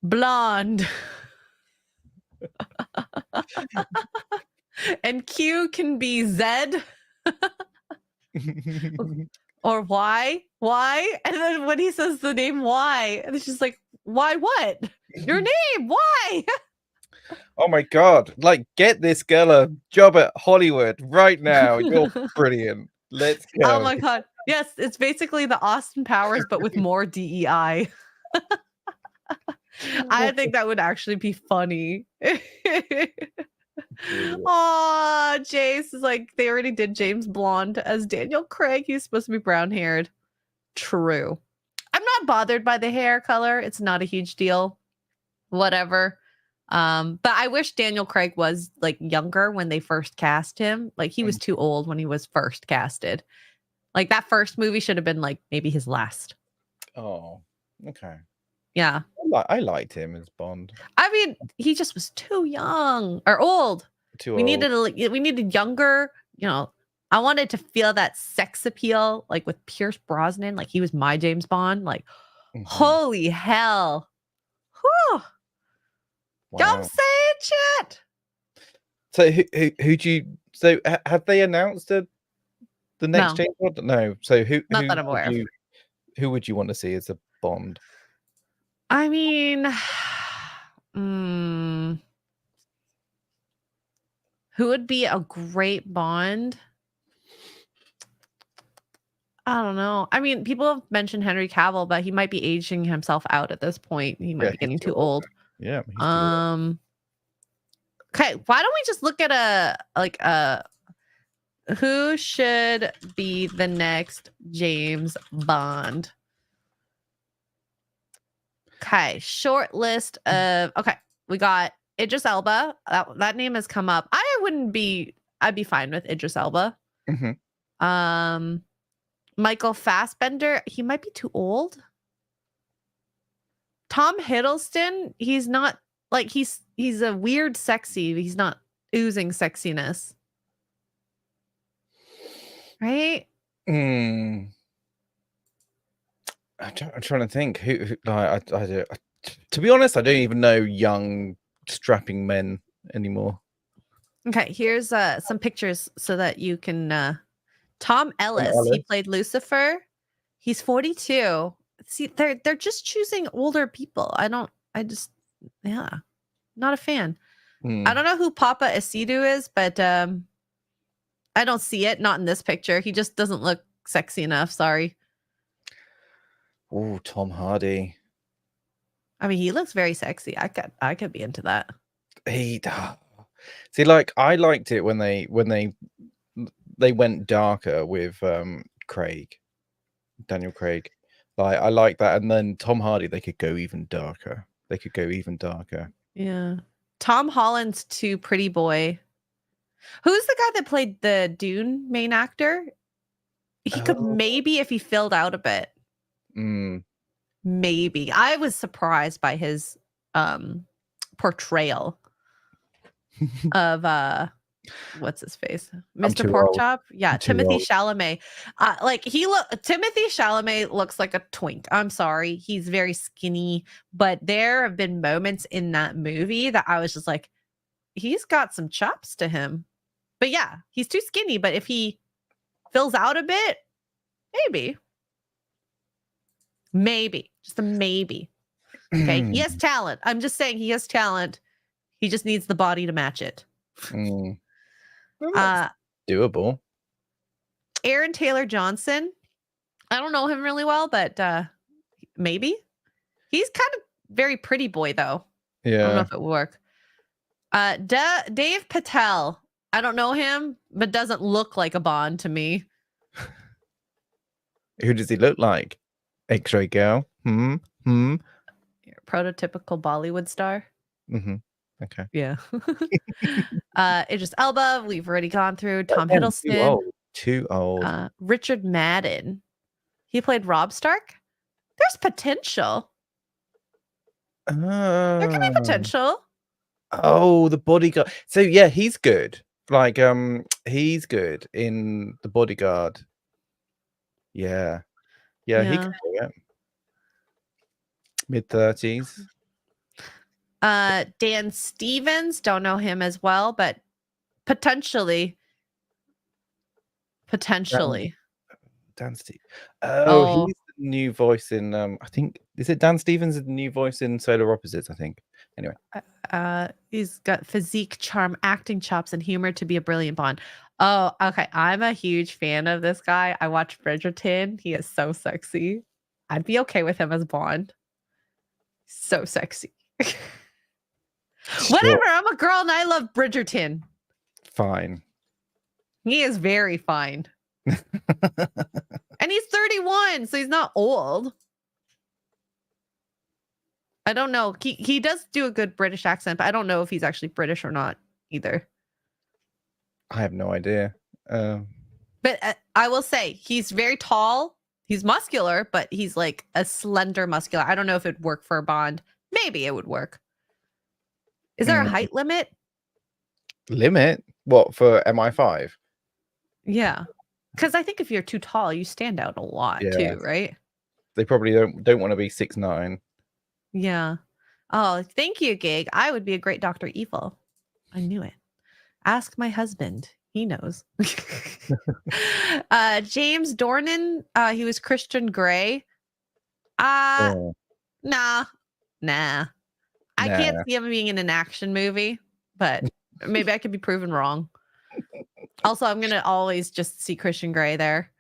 Speaker 1: Blonde. And Q can be Z or Y. And then when he says the name Y, it's just like, why what? Your name, why?
Speaker 2: Oh my God. Like, get this girl a job at Hollywood right now. You're brilliant. Let's go.
Speaker 1: Oh my God. Yes, it's basically the Austin Powers, but with more DEI. I think that would actually be funny. Oh, Jace is like, they already did James Blonde as Daniel Craig. He's supposed to be brown haired. True. I'm not bothered by the hair color. It's not a huge deal. Whatever. But I wish Daniel Craig was like younger when they first cast him. Like he was too old when he was first casted. Like that first movie should have been like maybe his last.
Speaker 2: Oh, okay.
Speaker 1: Yeah.
Speaker 2: I liked him as Bond.
Speaker 1: I mean, he just was too young or old.
Speaker 2: Too
Speaker 1: We
Speaker 2: old.
Speaker 1: needed younger, you know. I wanted to feel that sex appeal, like with Pierce Brosnan, like he was my James Bond. Like,
Speaker 2: Mhm.
Speaker 1: holy hell. Whew. Y'all
Speaker 2: Wow.
Speaker 1: say it, chat.
Speaker 2: So who do you? So have they announced the next
Speaker 1: No.
Speaker 2: James Bond? No. So who
Speaker 1: Not that I'm aware of.
Speaker 2: who would you want to see as a Bond?
Speaker 1: I mean, mm, who would be a great Bond? I don't know. I mean, people have mentioned Henry Cavill, but he might be aging himself out at this point. He might
Speaker 2: Yeah,
Speaker 1: be
Speaker 2: he's
Speaker 1: getting
Speaker 2: too
Speaker 1: too old.
Speaker 2: Yeah, he's too old.
Speaker 1: Okay, why don't we just look at who should be the next James Bond? Okay, short list of we got Idris Elba. That name has come up. I'd be fine with Idris Elba.
Speaker 2: Mhm.
Speaker 1: Michael Fassbender, he might be too old. Tom Hiddleston, he's not like he's a weird sexy. He's not oozing sexiness. Right?
Speaker 2: I'm trying to think who like to be honest, I don't even know young strapping men anymore.
Speaker 1: Okay, here's some pictures so that you can Tom Ellis, he
Speaker 2: Ellis.
Speaker 1: played Lucifer. He's 42. See, they're just choosing older people. Not a fan. I don't know who Papa Asidu is, but I don't see it. Not in this picture. He just doesn't look sexy enough. Sorry.
Speaker 2: Oh, Tom Hardy.
Speaker 1: I mean, he looks very sexy. I could be into that.
Speaker 2: See, like I liked it when they went darker with Daniel Craig. Like I like that, and then Tom Hardy, they could go even darker.
Speaker 1: Yeah. Tom Holland's too pretty boy. Who's the guy that played the Dune main actor? He could maybe, if he filled out a bit. Maybe. I was surprised by his portrayal of what's his face? Mr. Porkchop? Yeah, Timothy Chalamet. Timothy Chalamet looks like a twink. I'm sorry. He's very skinny, but there have been moments in that movie that I was just like, he's got some chops to him. But yeah, he's too skinny, but if he fills out a bit, maybe. Maybe. Just a maybe. Okay. He has talent. I'm just saying he has talent. He just needs the body to match it.
Speaker 2: Doable.
Speaker 1: Aaron Taylor Johnson. I don't know him really well, but maybe. He's kind of very pretty boy, though.
Speaker 2: Yeah.
Speaker 1: I don't know if it would work. Dave Patel. I don't know him, but doesn't look like a Bond to me.
Speaker 2: Who does he look like? Xray Girl.
Speaker 1: Prototypical Bollywood star.
Speaker 2: Okay.
Speaker 1: Yeah. Idris Elba, we've already gone through. Tom Hiddleston.
Speaker 2: Too old.
Speaker 1: Richard Madden. He played Rob Stark. There's potential. There can be potential.
Speaker 2: Oh, the Bodyguard. So yeah, he's good. Like he's good in The Bodyguard. Yeah, he can do it. Mid-30s.
Speaker 1: Dan Stevens, don't know him as well, but potentially.
Speaker 2: Dan Stevens.
Speaker 1: Oh.
Speaker 2: He's the new voice in I think is it Dan Stevens is the new voice in Solar Opposites, I think. Anyway.
Speaker 1: He's got physique, charm, acting chops, and humor to be a brilliant Bond. Oh, okay. I'm a huge fan of this guy. I watched Bridgerton. He is so sexy. I'd be okay with him as Bond. So sexy. Whatever. I'm a girl and I love Bridgerton.
Speaker 2: Fine.
Speaker 1: He is very fine. And he's 31, so he's not old. I don't know. He does do a good British accent, but I don't know if he's actually British or not either.
Speaker 2: I have no idea.
Speaker 1: But I will say he's very tall. He's muscular, but he's like a slender muscular. I don't know if it'd work for a Bond. maybe it would work. Is there a height limit?
Speaker 2: Limit? What, for MI5?
Speaker 1: Yeah. Because I think if you're too tall, you stand out a lot
Speaker 2: Yeah.
Speaker 1: too, right?
Speaker 2: They probably don't want to be 6'9".
Speaker 1: Yeah. Oh, thank you, Gig. I would be a great Dr. Evil. I knew it. Ask my husband. He knows. James Dornan, he was Christian Grey.
Speaker 2: Oh,
Speaker 1: Nah. I can't
Speaker 2: nah.
Speaker 1: see him being in an action movie, but maybe I could be proven wrong. Also, I'm gonna always just see Christian Grey there.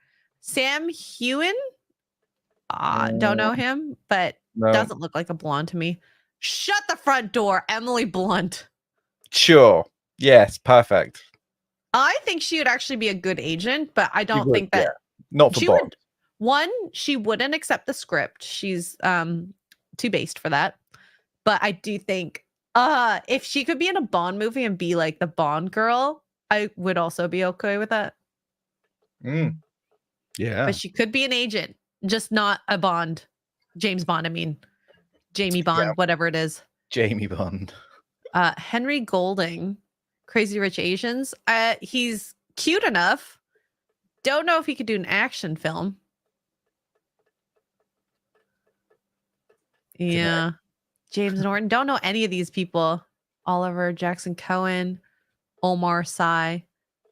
Speaker 1: Sam Heughan, don't know him, but
Speaker 2: No.
Speaker 1: doesn't look like a blonde to me. Shut the front door, Emily Blunt.
Speaker 2: Sure. Yes, perfect.
Speaker 1: I think she would actually be a good agent, but I don't
Speaker 2: would,
Speaker 1: think that
Speaker 2: Not for
Speaker 1: she
Speaker 2: Bond.
Speaker 1: would. One, she wouldn't accept the script. She's too based for that. But I do think if she could be in a Bond movie and be like the Bond girl, I would also be okay with that.
Speaker 2: Yeah.
Speaker 1: But she could be an agent, just not a Bond. James Bond, I mean. Jamie Bond, whatever it is.
Speaker 2: Jamie Bond.
Speaker 1: Henry Golding, Crazy Rich Asians. He's cute enough. Don't know if he could do an action film. Yeah. James Norton. Don't know any of these people. Oliver Jackson Cohen, Omar Sy,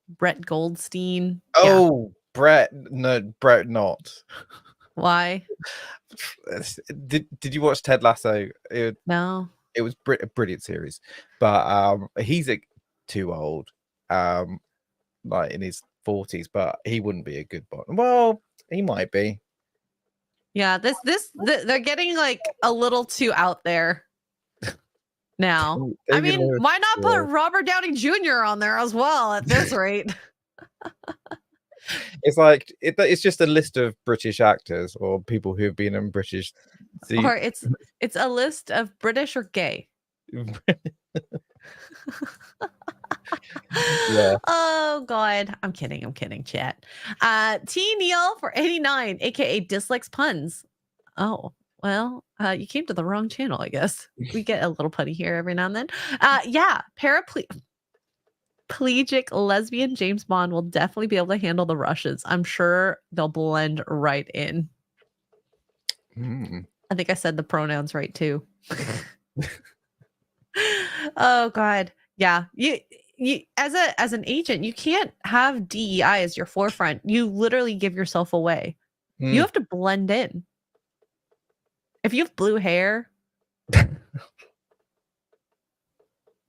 Speaker 1: Brett Goldstein.
Speaker 2: Oh, Brett. No, Brett not.
Speaker 1: Why?
Speaker 2: Did you watch Ted Lasso?
Speaker 1: No.
Speaker 2: It was a brilliant series, but he's too old, like in his 40s, but he wouldn't be a good Bond. Well, he might be.
Speaker 1: Yeah, they're getting like a little too out there now. I mean, why not put Robert Downey Jr. on there as well at this rate?
Speaker 2: It's like it's just a list of British actors or people who've been in British.
Speaker 1: Or it's a list of British or gay.
Speaker 2: Yeah.
Speaker 1: Oh God, I'm kidding, chat. T Neil for 89, aka dislikes puns. Oh well, you came to the wrong channel, I guess. We get a little punny here every now and then. Yeah, paraplegic lesbian James Bond will definitely be able to handle the rushes. I'm sure they'll blend right in. I think I said the pronouns right too. Oh God. Yeah. You as an agent, you can't have DEI as your forefront. You literally give yourself away. You have to blend in. If you have blue hair,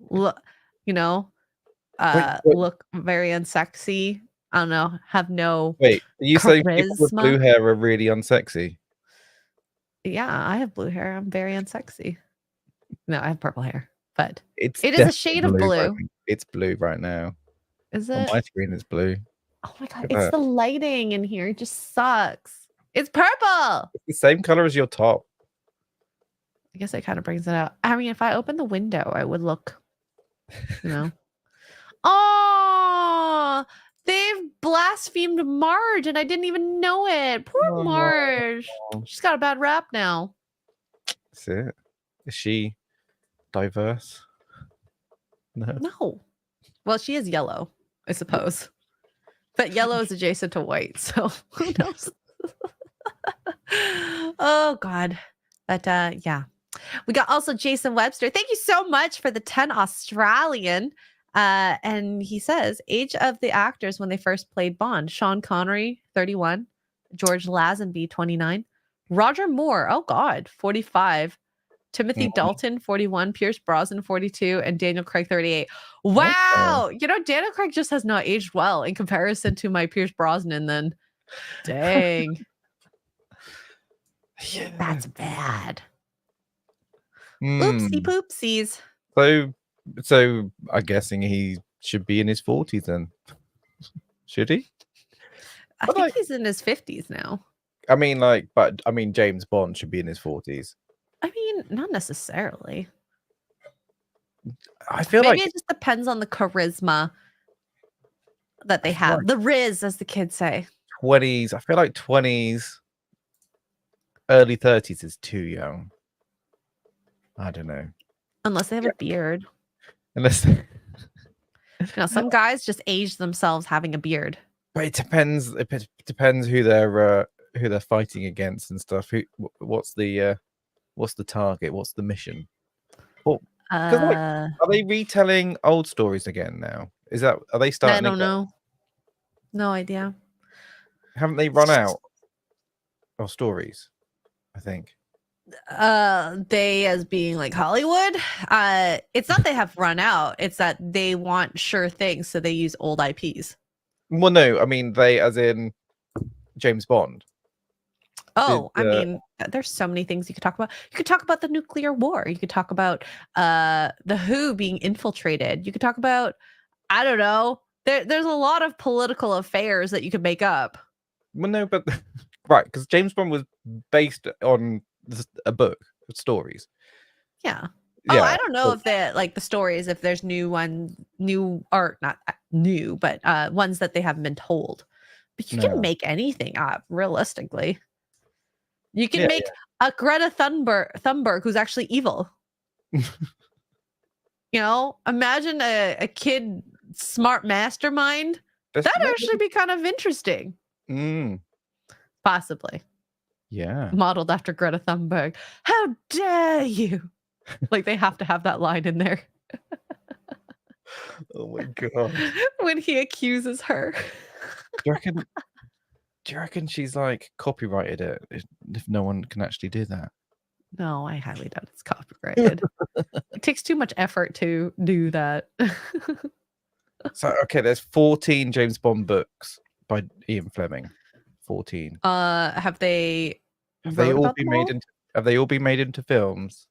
Speaker 1: look, look very unsexy. I don't know. Have no
Speaker 2: Wait, are you saying people with
Speaker 1: charisma.
Speaker 2: blue hair are really unsexy?
Speaker 1: Yeah, I have blue hair. I'm very unsexy. No, I have purple hair, but
Speaker 2: It
Speaker 1: is a shade of blue.
Speaker 2: It's blue right now.
Speaker 1: Is
Speaker 2: On
Speaker 1: it?
Speaker 2: my screen, it's blue.
Speaker 1: Oh my God, it's the lighting in here. It just sucks. It's purple.
Speaker 2: It's the same color as your top.
Speaker 1: I guess it kind of brings it out. I mean, if I open the window, I would look, Oh, they've blasphemed Marge, and I didn't even know it. Poor Marge. She's got a bad rap now.
Speaker 2: That's it. Is she diverse?
Speaker 1: No. Well, she is yellow, I suppose. But yellow is adjacent to white, so who knows? Oh God. But yeah. We got also Jason Webster. Thank you so much for the 10 Australian. And he says, age of the actors when they first played Bond: Sean Connery, 31, George Lazenby, 29, Roger Moore, oh God, 45, Timothy Dalton, 41, Pierce Brosnan, 42, and Daniel Craig, 38. Wow. Daniel Craig just has not aged well in comparison to my Pierce Brosnan then. Dang.
Speaker 2: Yeah.
Speaker 1: That's bad. Oopsie poopsies.
Speaker 2: So I'm guessing he should be in his 40s then. Should he?
Speaker 1: I think he's in his 50s now.
Speaker 2: I mean, James Bond should be in his 40s.
Speaker 1: I mean, not necessarily.
Speaker 2: I feel
Speaker 1: maybe
Speaker 2: like
Speaker 1: it just depends on the charisma that they have. The Riz, as the kids say.
Speaker 2: 20s. I feel like 20s, early 30s is too young. I don't know.
Speaker 1: Unless they have a beard.
Speaker 2: Unless,
Speaker 1: Some guys just age themselves having a beard.
Speaker 2: but it depends. It depends who they're fighting against and stuff. What's the target? What's the mission? Well, 'cause, like,
Speaker 1: Uh,
Speaker 2: are they retelling old stories again now? Are they
Speaker 1: I
Speaker 2: starting?
Speaker 1: don't
Speaker 2: again?
Speaker 1: know. No idea.
Speaker 2: Haven't they run out of stories? I think.
Speaker 1: They as being like Hollywood. It's not they have run out. It's that they want sure things, so they use old IPs.
Speaker 2: Well, no, I mean they, as in James Bond.
Speaker 1: Oh, I mean, there's so many things you could talk about. You could talk about the nuclear war. You could talk about the WHO being infiltrated. You could talk about, I don't know. There's a lot of political affairs that you could make up.
Speaker 2: Well, no, but right, because James Bond was based on a book of stories.
Speaker 1: Yeah.
Speaker 2: Yeah.
Speaker 1: Oh, I don't know if the stories, if there's new art, not new, but ones that they haven't been told. But you
Speaker 2: No.
Speaker 1: can make anything up, realistically. You can
Speaker 2: Yeah,
Speaker 1: make a Greta Thunberg who's actually evil. Imagine a kid smart mastermind. That'd actually be kind of interesting. Possibly.
Speaker 2: Yeah.
Speaker 1: Modeled after Greta Thunberg. How dare you? Like they have to have that line in there.
Speaker 2: Oh my god.
Speaker 1: When he accuses her.
Speaker 2: Do you reckon she's like copyrighted it if no one can actually do that?
Speaker 1: No, I highly doubt it's copyrighted. It takes too much effort to do that.
Speaker 2: So okay, there's 14 James Bond books by Ian Fleming. 14.
Speaker 1: Have they
Speaker 2: all been made into films?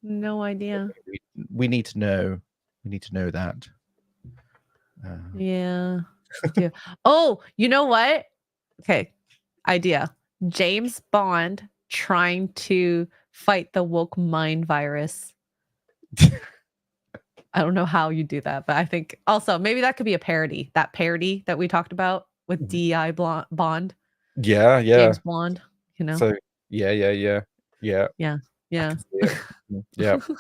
Speaker 1: No idea.
Speaker 2: We need to know. We need to know that.
Speaker 1: Yeah. Yeah. Oh, you know what? Okay. Idea. James Bond trying to fight the woke mind virus. I don't know how you do that, but I think also maybe that could be a parody. That parody that we talked about with DEI Bond.
Speaker 2: Yeah.
Speaker 1: James Bond,
Speaker 2: So yeah.
Speaker 1: Yeah.
Speaker 2: Yeah.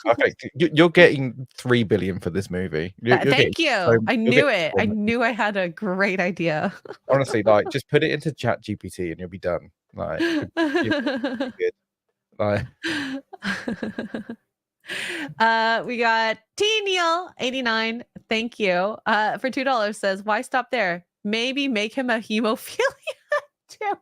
Speaker 2: Okay, you're getting 3 billion for this movie.
Speaker 1: Thank you. I knew it. I knew I had a great idea.
Speaker 2: Honestly, like just put it into Chat GPT and you'll be done. Like, you're good. Like,
Speaker 1: we got T Neil 89. Thank you. For $2 says, why stop there? Maybe make him a hemophilia too.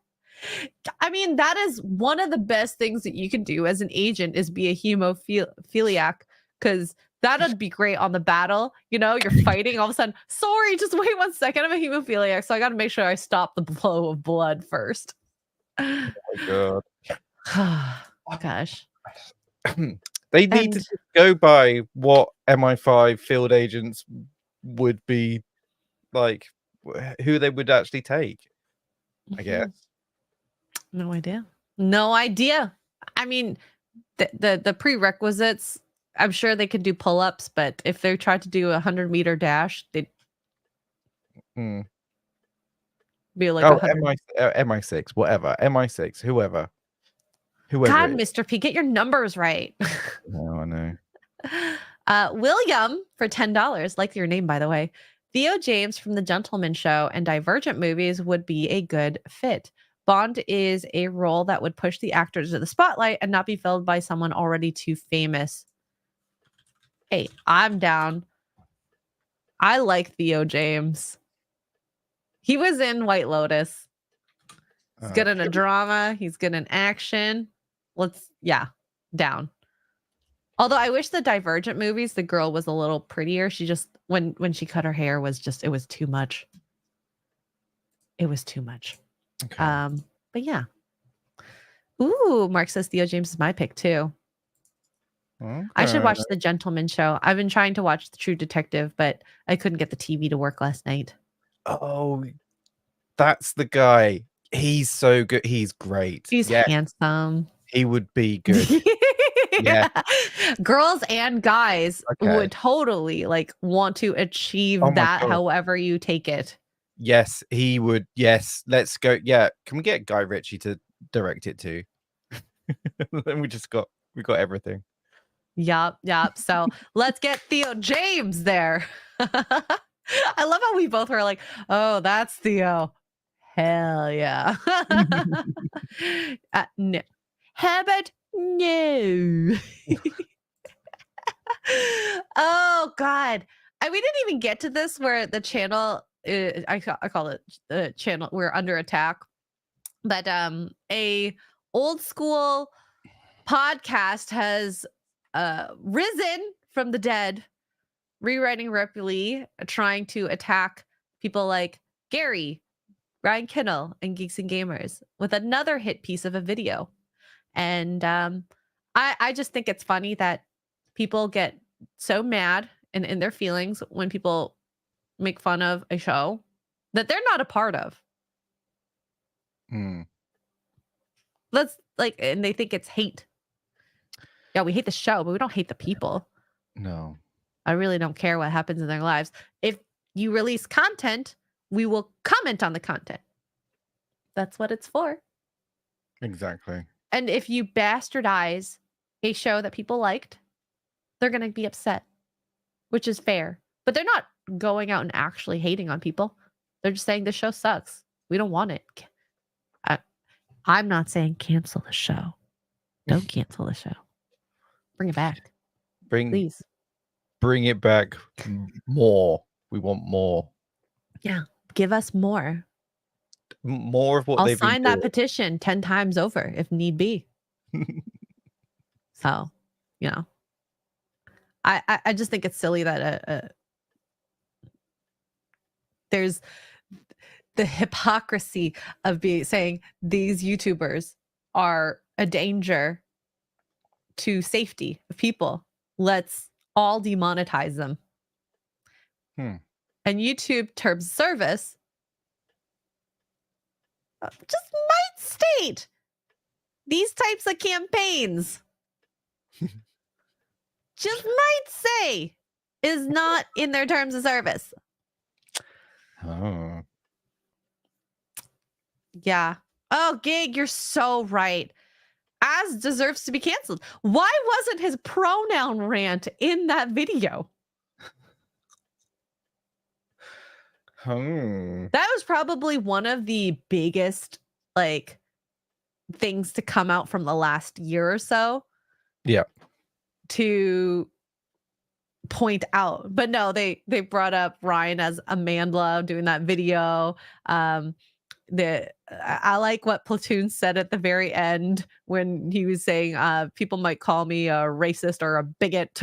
Speaker 1: I mean, that is one of the best things that you can do as an agent is be a hemophiliac, because that'd be great on the battle. You're fighting, all of a sudden, sorry, just wait 1 second. I'm a hemophiliac, so I got to make sure I stop the flow of blood first.
Speaker 2: oh my god.
Speaker 1: Oh, gosh.
Speaker 2: They need to go by what MI5 field agents would be like, who they would actually take, I guess.
Speaker 1: No idea. I mean, the prerequisites, I'm sure they could do pull-ups, but if they tried to do a 100-meter dash, they'd be like
Speaker 2: MI6, whatever. MI6, whoever.
Speaker 1: God, Mr. P, get your numbers right.
Speaker 2: No, I know.
Speaker 1: William for $10, like your name, by the way. Theo James from The Gentleman Show and Divergent movies would be a good fit. Bond is a role that would push the actors to the spotlight and not be filled by someone already too famous. Hey, I'm down. I like Theo James. He was in White Lotus. He's good in a drama. He's good in action. Down. Although I wish the Divergent movies, the girl was a little prettier. She just, when she cut her hair, it was too much. It was too much.
Speaker 2: Okay.
Speaker 1: But yeah. Ooh, Mark says Theo James is my pick too. I should watch The Gentleman Show. I've been trying to watch The True Detective, but I couldn't get the TV to work last night.
Speaker 2: Oh, that's the guy. He's so good. He's great.
Speaker 1: He's handsome.
Speaker 2: He would be good. Yeah.
Speaker 1: Girls and guys would totally want to achieve that however you take it.
Speaker 2: Yes, he would. Yes, let's go. Yeah, can we get Guy Ritchie to direct it too? Then we got everything.
Speaker 1: Yup. So let's get Theo James there. I love how we both were like, oh, that's Theo. Hell yeah. No. How about no? Oh God. We didn't even get to this where the channel, I call it the channel, we're under attack. But a old school podcast has risen from the dead, rewriting Ripley, trying to attack people like Gary, Ryan Kinnell, and Geeks and Gamers with another hit piece of a video. And I just think it's funny that people get so mad and in their feelings when people make fun of a show that they're not a part of. Let's and they think it's hate. Yeah, we hate the show, but we don't hate the people.
Speaker 2: No.
Speaker 1: I really don't care what happens in their lives. If you release content, we will comment on the content. That's what it's for.
Speaker 2: Exactly.
Speaker 1: And if you bastardize a show that people liked, they're going to be upset, which is fair. But they're not going out and actually hating on people. They're just saying the show sucks. We don't want it. I'm not saying cancel the show. Don't cancel the show. Bring it back. Please.
Speaker 2: Bring it back more. We want more.
Speaker 1: Yeah. Give us more.
Speaker 2: More of what
Speaker 1: I'll
Speaker 2: they've been
Speaker 1: sign that
Speaker 2: doing.
Speaker 1: petition 10 times over if need be. So, I just think it's silly that there's the hypocrisy of saying these YouTubers are a danger to safety of people. Let's all demonetize them. And YouTube terms of service just might state these types of campaigns. Just might say is not in their terms of service.
Speaker 2: Oh.
Speaker 1: Yeah. Oh, Gig, you're so right. As deserves to be canceled. Why wasn't his pronoun rant in that video? That was probably one of the biggest things to come out from the last year or so.
Speaker 2: Yeah.
Speaker 1: To point out. But no, they brought up Ryan as Amanda doing that video. I like what Platoon said at the very end when he was saying people might call me a racist or a bigot.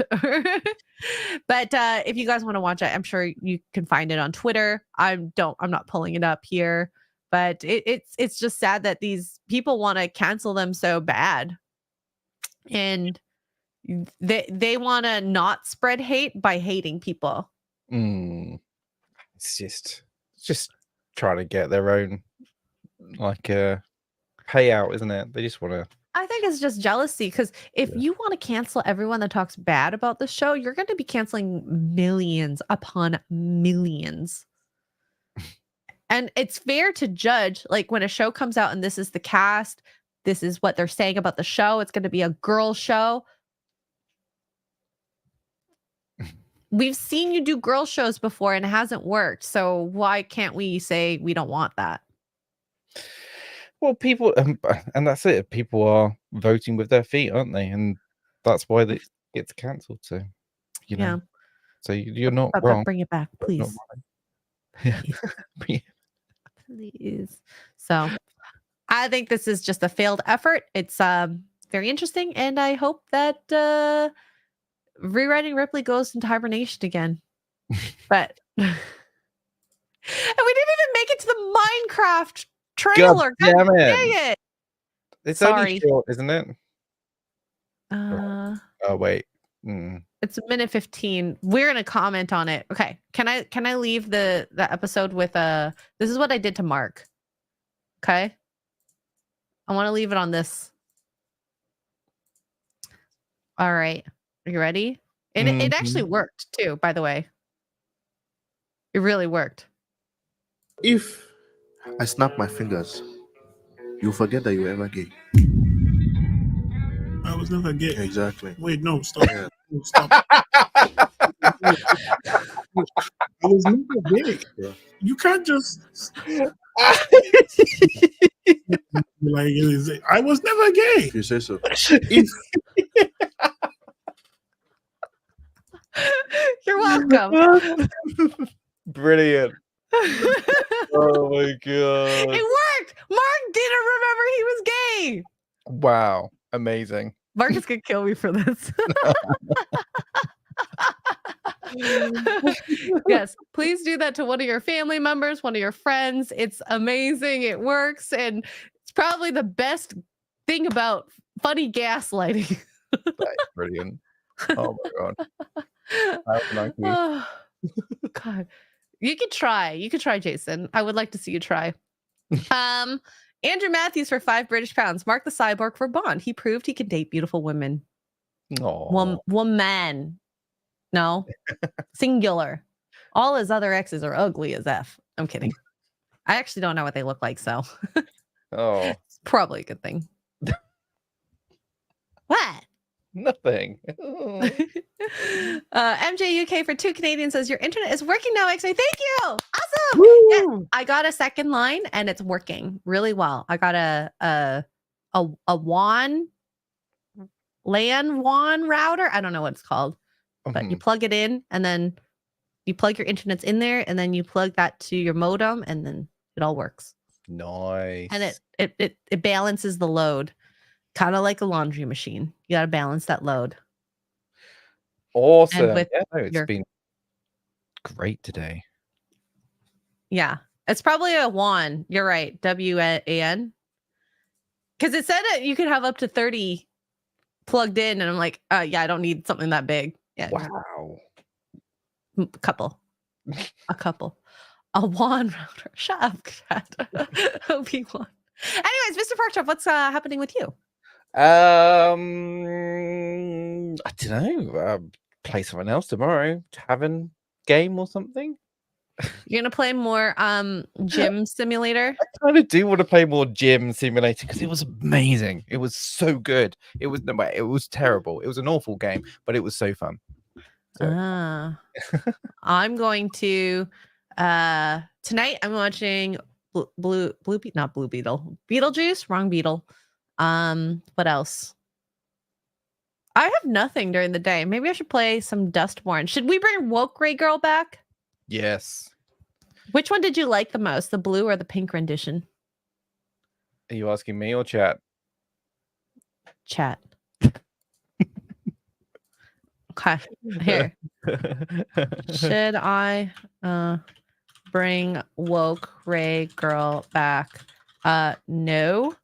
Speaker 1: But if you guys want to watch it, I'm sure you can find it on Twitter. I'm not pulling it up here, but it's just sad that these people want to cancel them so bad. And they want to not spread hate by hating people.
Speaker 2: It's just trying to get their own payout, isn't it? They just want to.
Speaker 1: I think it's just jealousy, because if you want to cancel everyone that talks bad about the show, you're going to be canceling millions upon millions. And it's fair to judge, when a show comes out and this is the cast, this is what they're saying about the show, it's going to be a girl show. We've seen you do girl shows before and it hasn't worked. So why can't we say we don't want that?
Speaker 2: Well, people, and that's it. People are voting with their feet, aren't they? And that's why it gets cancelled. So,
Speaker 1: Yeah.
Speaker 2: So you're not
Speaker 1: But
Speaker 2: wrong.
Speaker 1: bring it back, please. Please. So I think this is just a failed effort. It's very interesting. And I hope that rewriting Ripley goes into hibernation again. But and we didn't even make it to the Minecraft trailer. God
Speaker 2: damn it.
Speaker 1: dang it.
Speaker 2: It's
Speaker 1: Sorry.
Speaker 2: only short, isn't it?
Speaker 1: Oh
Speaker 2: wait.
Speaker 1: It's 1:15. We're gonna comment on it. Okay. Can I leave the episode with this is what I did to Mark. Okay. I want to leave it on this. All right. Are you ready? And it actually worked too, by the way. It really worked.
Speaker 7: If I snap my fingers, you'll forget that you were ever gay.
Speaker 8: I was never gay.
Speaker 7: Exactly.
Speaker 8: Wait, no, stop.
Speaker 7: Yeah.
Speaker 8: No, stop. I was never gay.
Speaker 7: Yeah.
Speaker 8: You can't just like I was never gay.
Speaker 7: If you say so.
Speaker 8: If
Speaker 1: You're welcome.
Speaker 2: Brilliant. Oh my god.
Speaker 1: It worked. Mark didn't remember he was gay.
Speaker 2: Wow. Amazing.
Speaker 1: Marcus could kill me for this. Yes, please do that to one of your family members, one of your friends. It's amazing. It works. And it's probably the best thing about funny gaslighting.
Speaker 2: That's brilliant. Oh my god. Thank you.
Speaker 1: Oh, God. You could try, Jason. I would like to see you try. Andrew Matthews for 5 British pounds. Mark the Cyborg for Bond. He proved he could date beautiful women.
Speaker 2: Oh.
Speaker 1: Woman. No. Singular. All his other exes are ugly as F. I'm kidding. I actually don't know what they look like, so
Speaker 2: Oh.
Speaker 1: it's probably a good thing. What?
Speaker 2: Nothing.
Speaker 1: MJ UK for 2 Canadian says your internet is working now, Xray. Thank you. Awesome.
Speaker 2: Woo!
Speaker 1: Yeah, I got a second line and it's working really well. I got a WAN LAN WAN router. I don't know what it's called, but you plug it in and then you plug your internets in there and then you plug that to your modem and then it all works.
Speaker 2: Nice.
Speaker 1: And it balances the load. Kind of like a laundry machine. You got to balance that load.
Speaker 2: Awesome.
Speaker 1: with
Speaker 2: Yeah, no, it's
Speaker 1: your-
Speaker 2: been great today.
Speaker 1: Yeah. It's probably a WAN. You're right. WAN. Because it said that you could have up to 30 plugged in. And I'm like, yeah, I don't need something that big. Yeah.
Speaker 2: Wow.
Speaker 1: A couple. A WAN router. Shut up, Chad. OP1. Anyways, Mr. Porkchop, what's happening with you?
Speaker 2: I don't know. Play something else tomorrow. Tavern game or something.
Speaker 1: You're gonna play more gym simulator.
Speaker 2: I kind of do want to play more gym simulator because it was amazing. It was so good. It was terrible. It was an awful game, but it was so fun. So.
Speaker 1: I'm going to tonight I'm watching Beetlejuice, wrong Beetle. What else? I have nothing during the day. Maybe I should play some Dustborn. Should we bring Xray Girl back?
Speaker 2: Yes.
Speaker 1: Which one did you like the most, the blue or the pink rendition?
Speaker 2: Are you asking me or chat?
Speaker 1: Chat. Okay. Here. Should I bring Xray Girl back? No.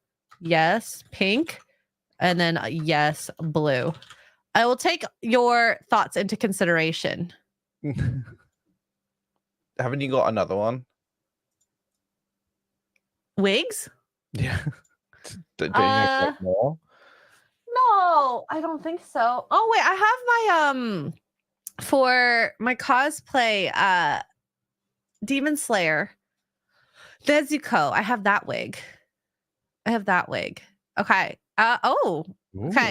Speaker 1: Yes, pink. And then yes, blue. I will take your thoughts into consideration.
Speaker 2: Haven't you got another one?
Speaker 1: Wigs?
Speaker 2: Yeah. Don't you have more?
Speaker 1: No, I don't think so. Oh wait, I have my for my cosplay Demon Slayer Nezuko. I have that wig. Okay. Okay.
Speaker 2: Ooh.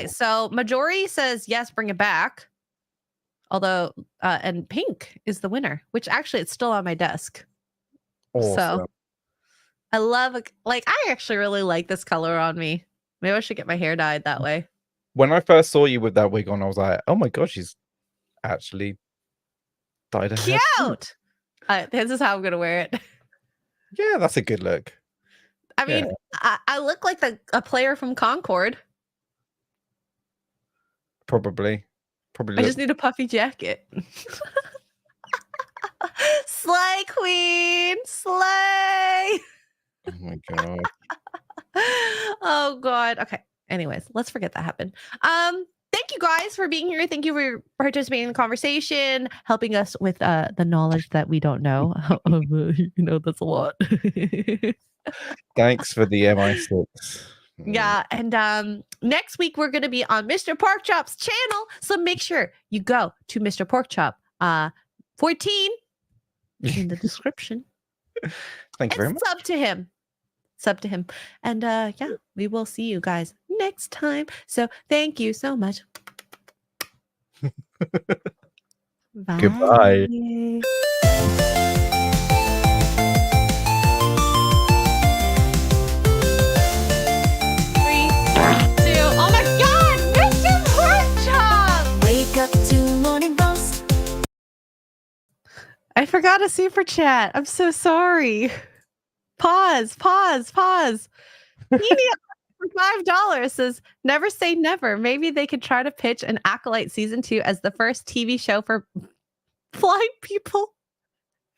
Speaker 1: So Majori says yes, bring it back. Although and pink is the winner, which actually it's still on my desk.
Speaker 2: Awesome.
Speaker 1: So I love I actually really like this color on me. Maybe I should get my hair dyed that way.
Speaker 2: When I first saw you with that wig on, I was like, oh my gosh, she's actually dyed her hair.
Speaker 1: Cute. This is how I'm gonna wear it.
Speaker 2: Yeah, that's a good look.
Speaker 1: I mean, I look like a player from Concord.
Speaker 2: Probably.
Speaker 1: I just need a puffy jacket. Slay queen, slay.
Speaker 2: Oh my god.
Speaker 1: Oh god. Okay. Anyways, let's forget that happened. Thank you guys for being here. Thank you for participating in the conversation, helping us with the knowledge that we don't know. That's a lot.
Speaker 2: Thanks for the MI6.
Speaker 1: Yeah, and next week we're going to be on Mr. Porkchop's channel, so make sure you go to Mr. Porkchop 14 in the description.
Speaker 2: Thank you very much.
Speaker 1: Sub to him. Sub to him. And yeah, we will see you guys next time. So thank you so much. Bye.
Speaker 2: Goodbye.
Speaker 1: Oh my God, Mr. Porkchop!
Speaker 3: Wake up to morning roast.
Speaker 1: I forgot a super chat. I'm so sorry. Pause. Media for $5 says, never say never. Maybe they could try to pitch an Acolyte season 2 as the first TV show for blind people.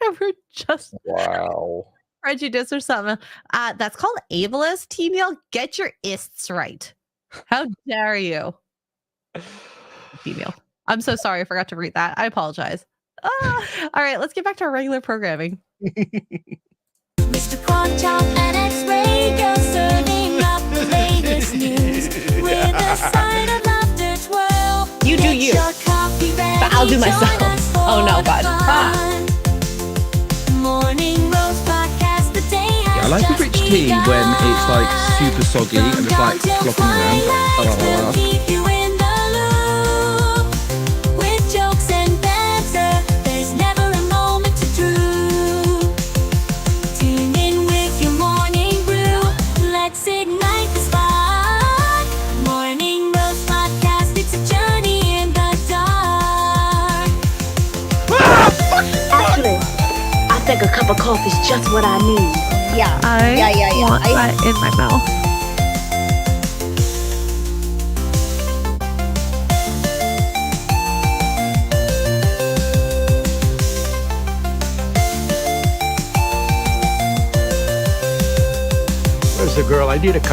Speaker 1: And we're just
Speaker 2: Wow.
Speaker 1: prejudice or something. That's called ableist, T-Neil. Get your ists right. How dare you? T-Neil. I'm so sorry. I forgot to read that. I apologize. All right, let's get back to our regular programming.
Speaker 3: Mr. Porkchop and Xray Girl serving up the latest news with a side of laughter twirl.
Speaker 5: You do you. But I'll do myself. Oh no, God.
Speaker 3: Morning roast podcast, the day
Speaker 4: Yeah, I like a rich tea when it's like super soggy and it's like flopping around.
Speaker 3: We'll keep you in the loop with jokes and banter. There's never a moment to drool. Tune in with your morning brew. Let's ignite the spark. Morning roast podcast. It's a journey in the dark.
Speaker 5: Actually, I think a cup of coffee is just what I need.
Speaker 1: Yeah. I want that in my mouth.
Speaker 2: Where's the girl? I need a cup.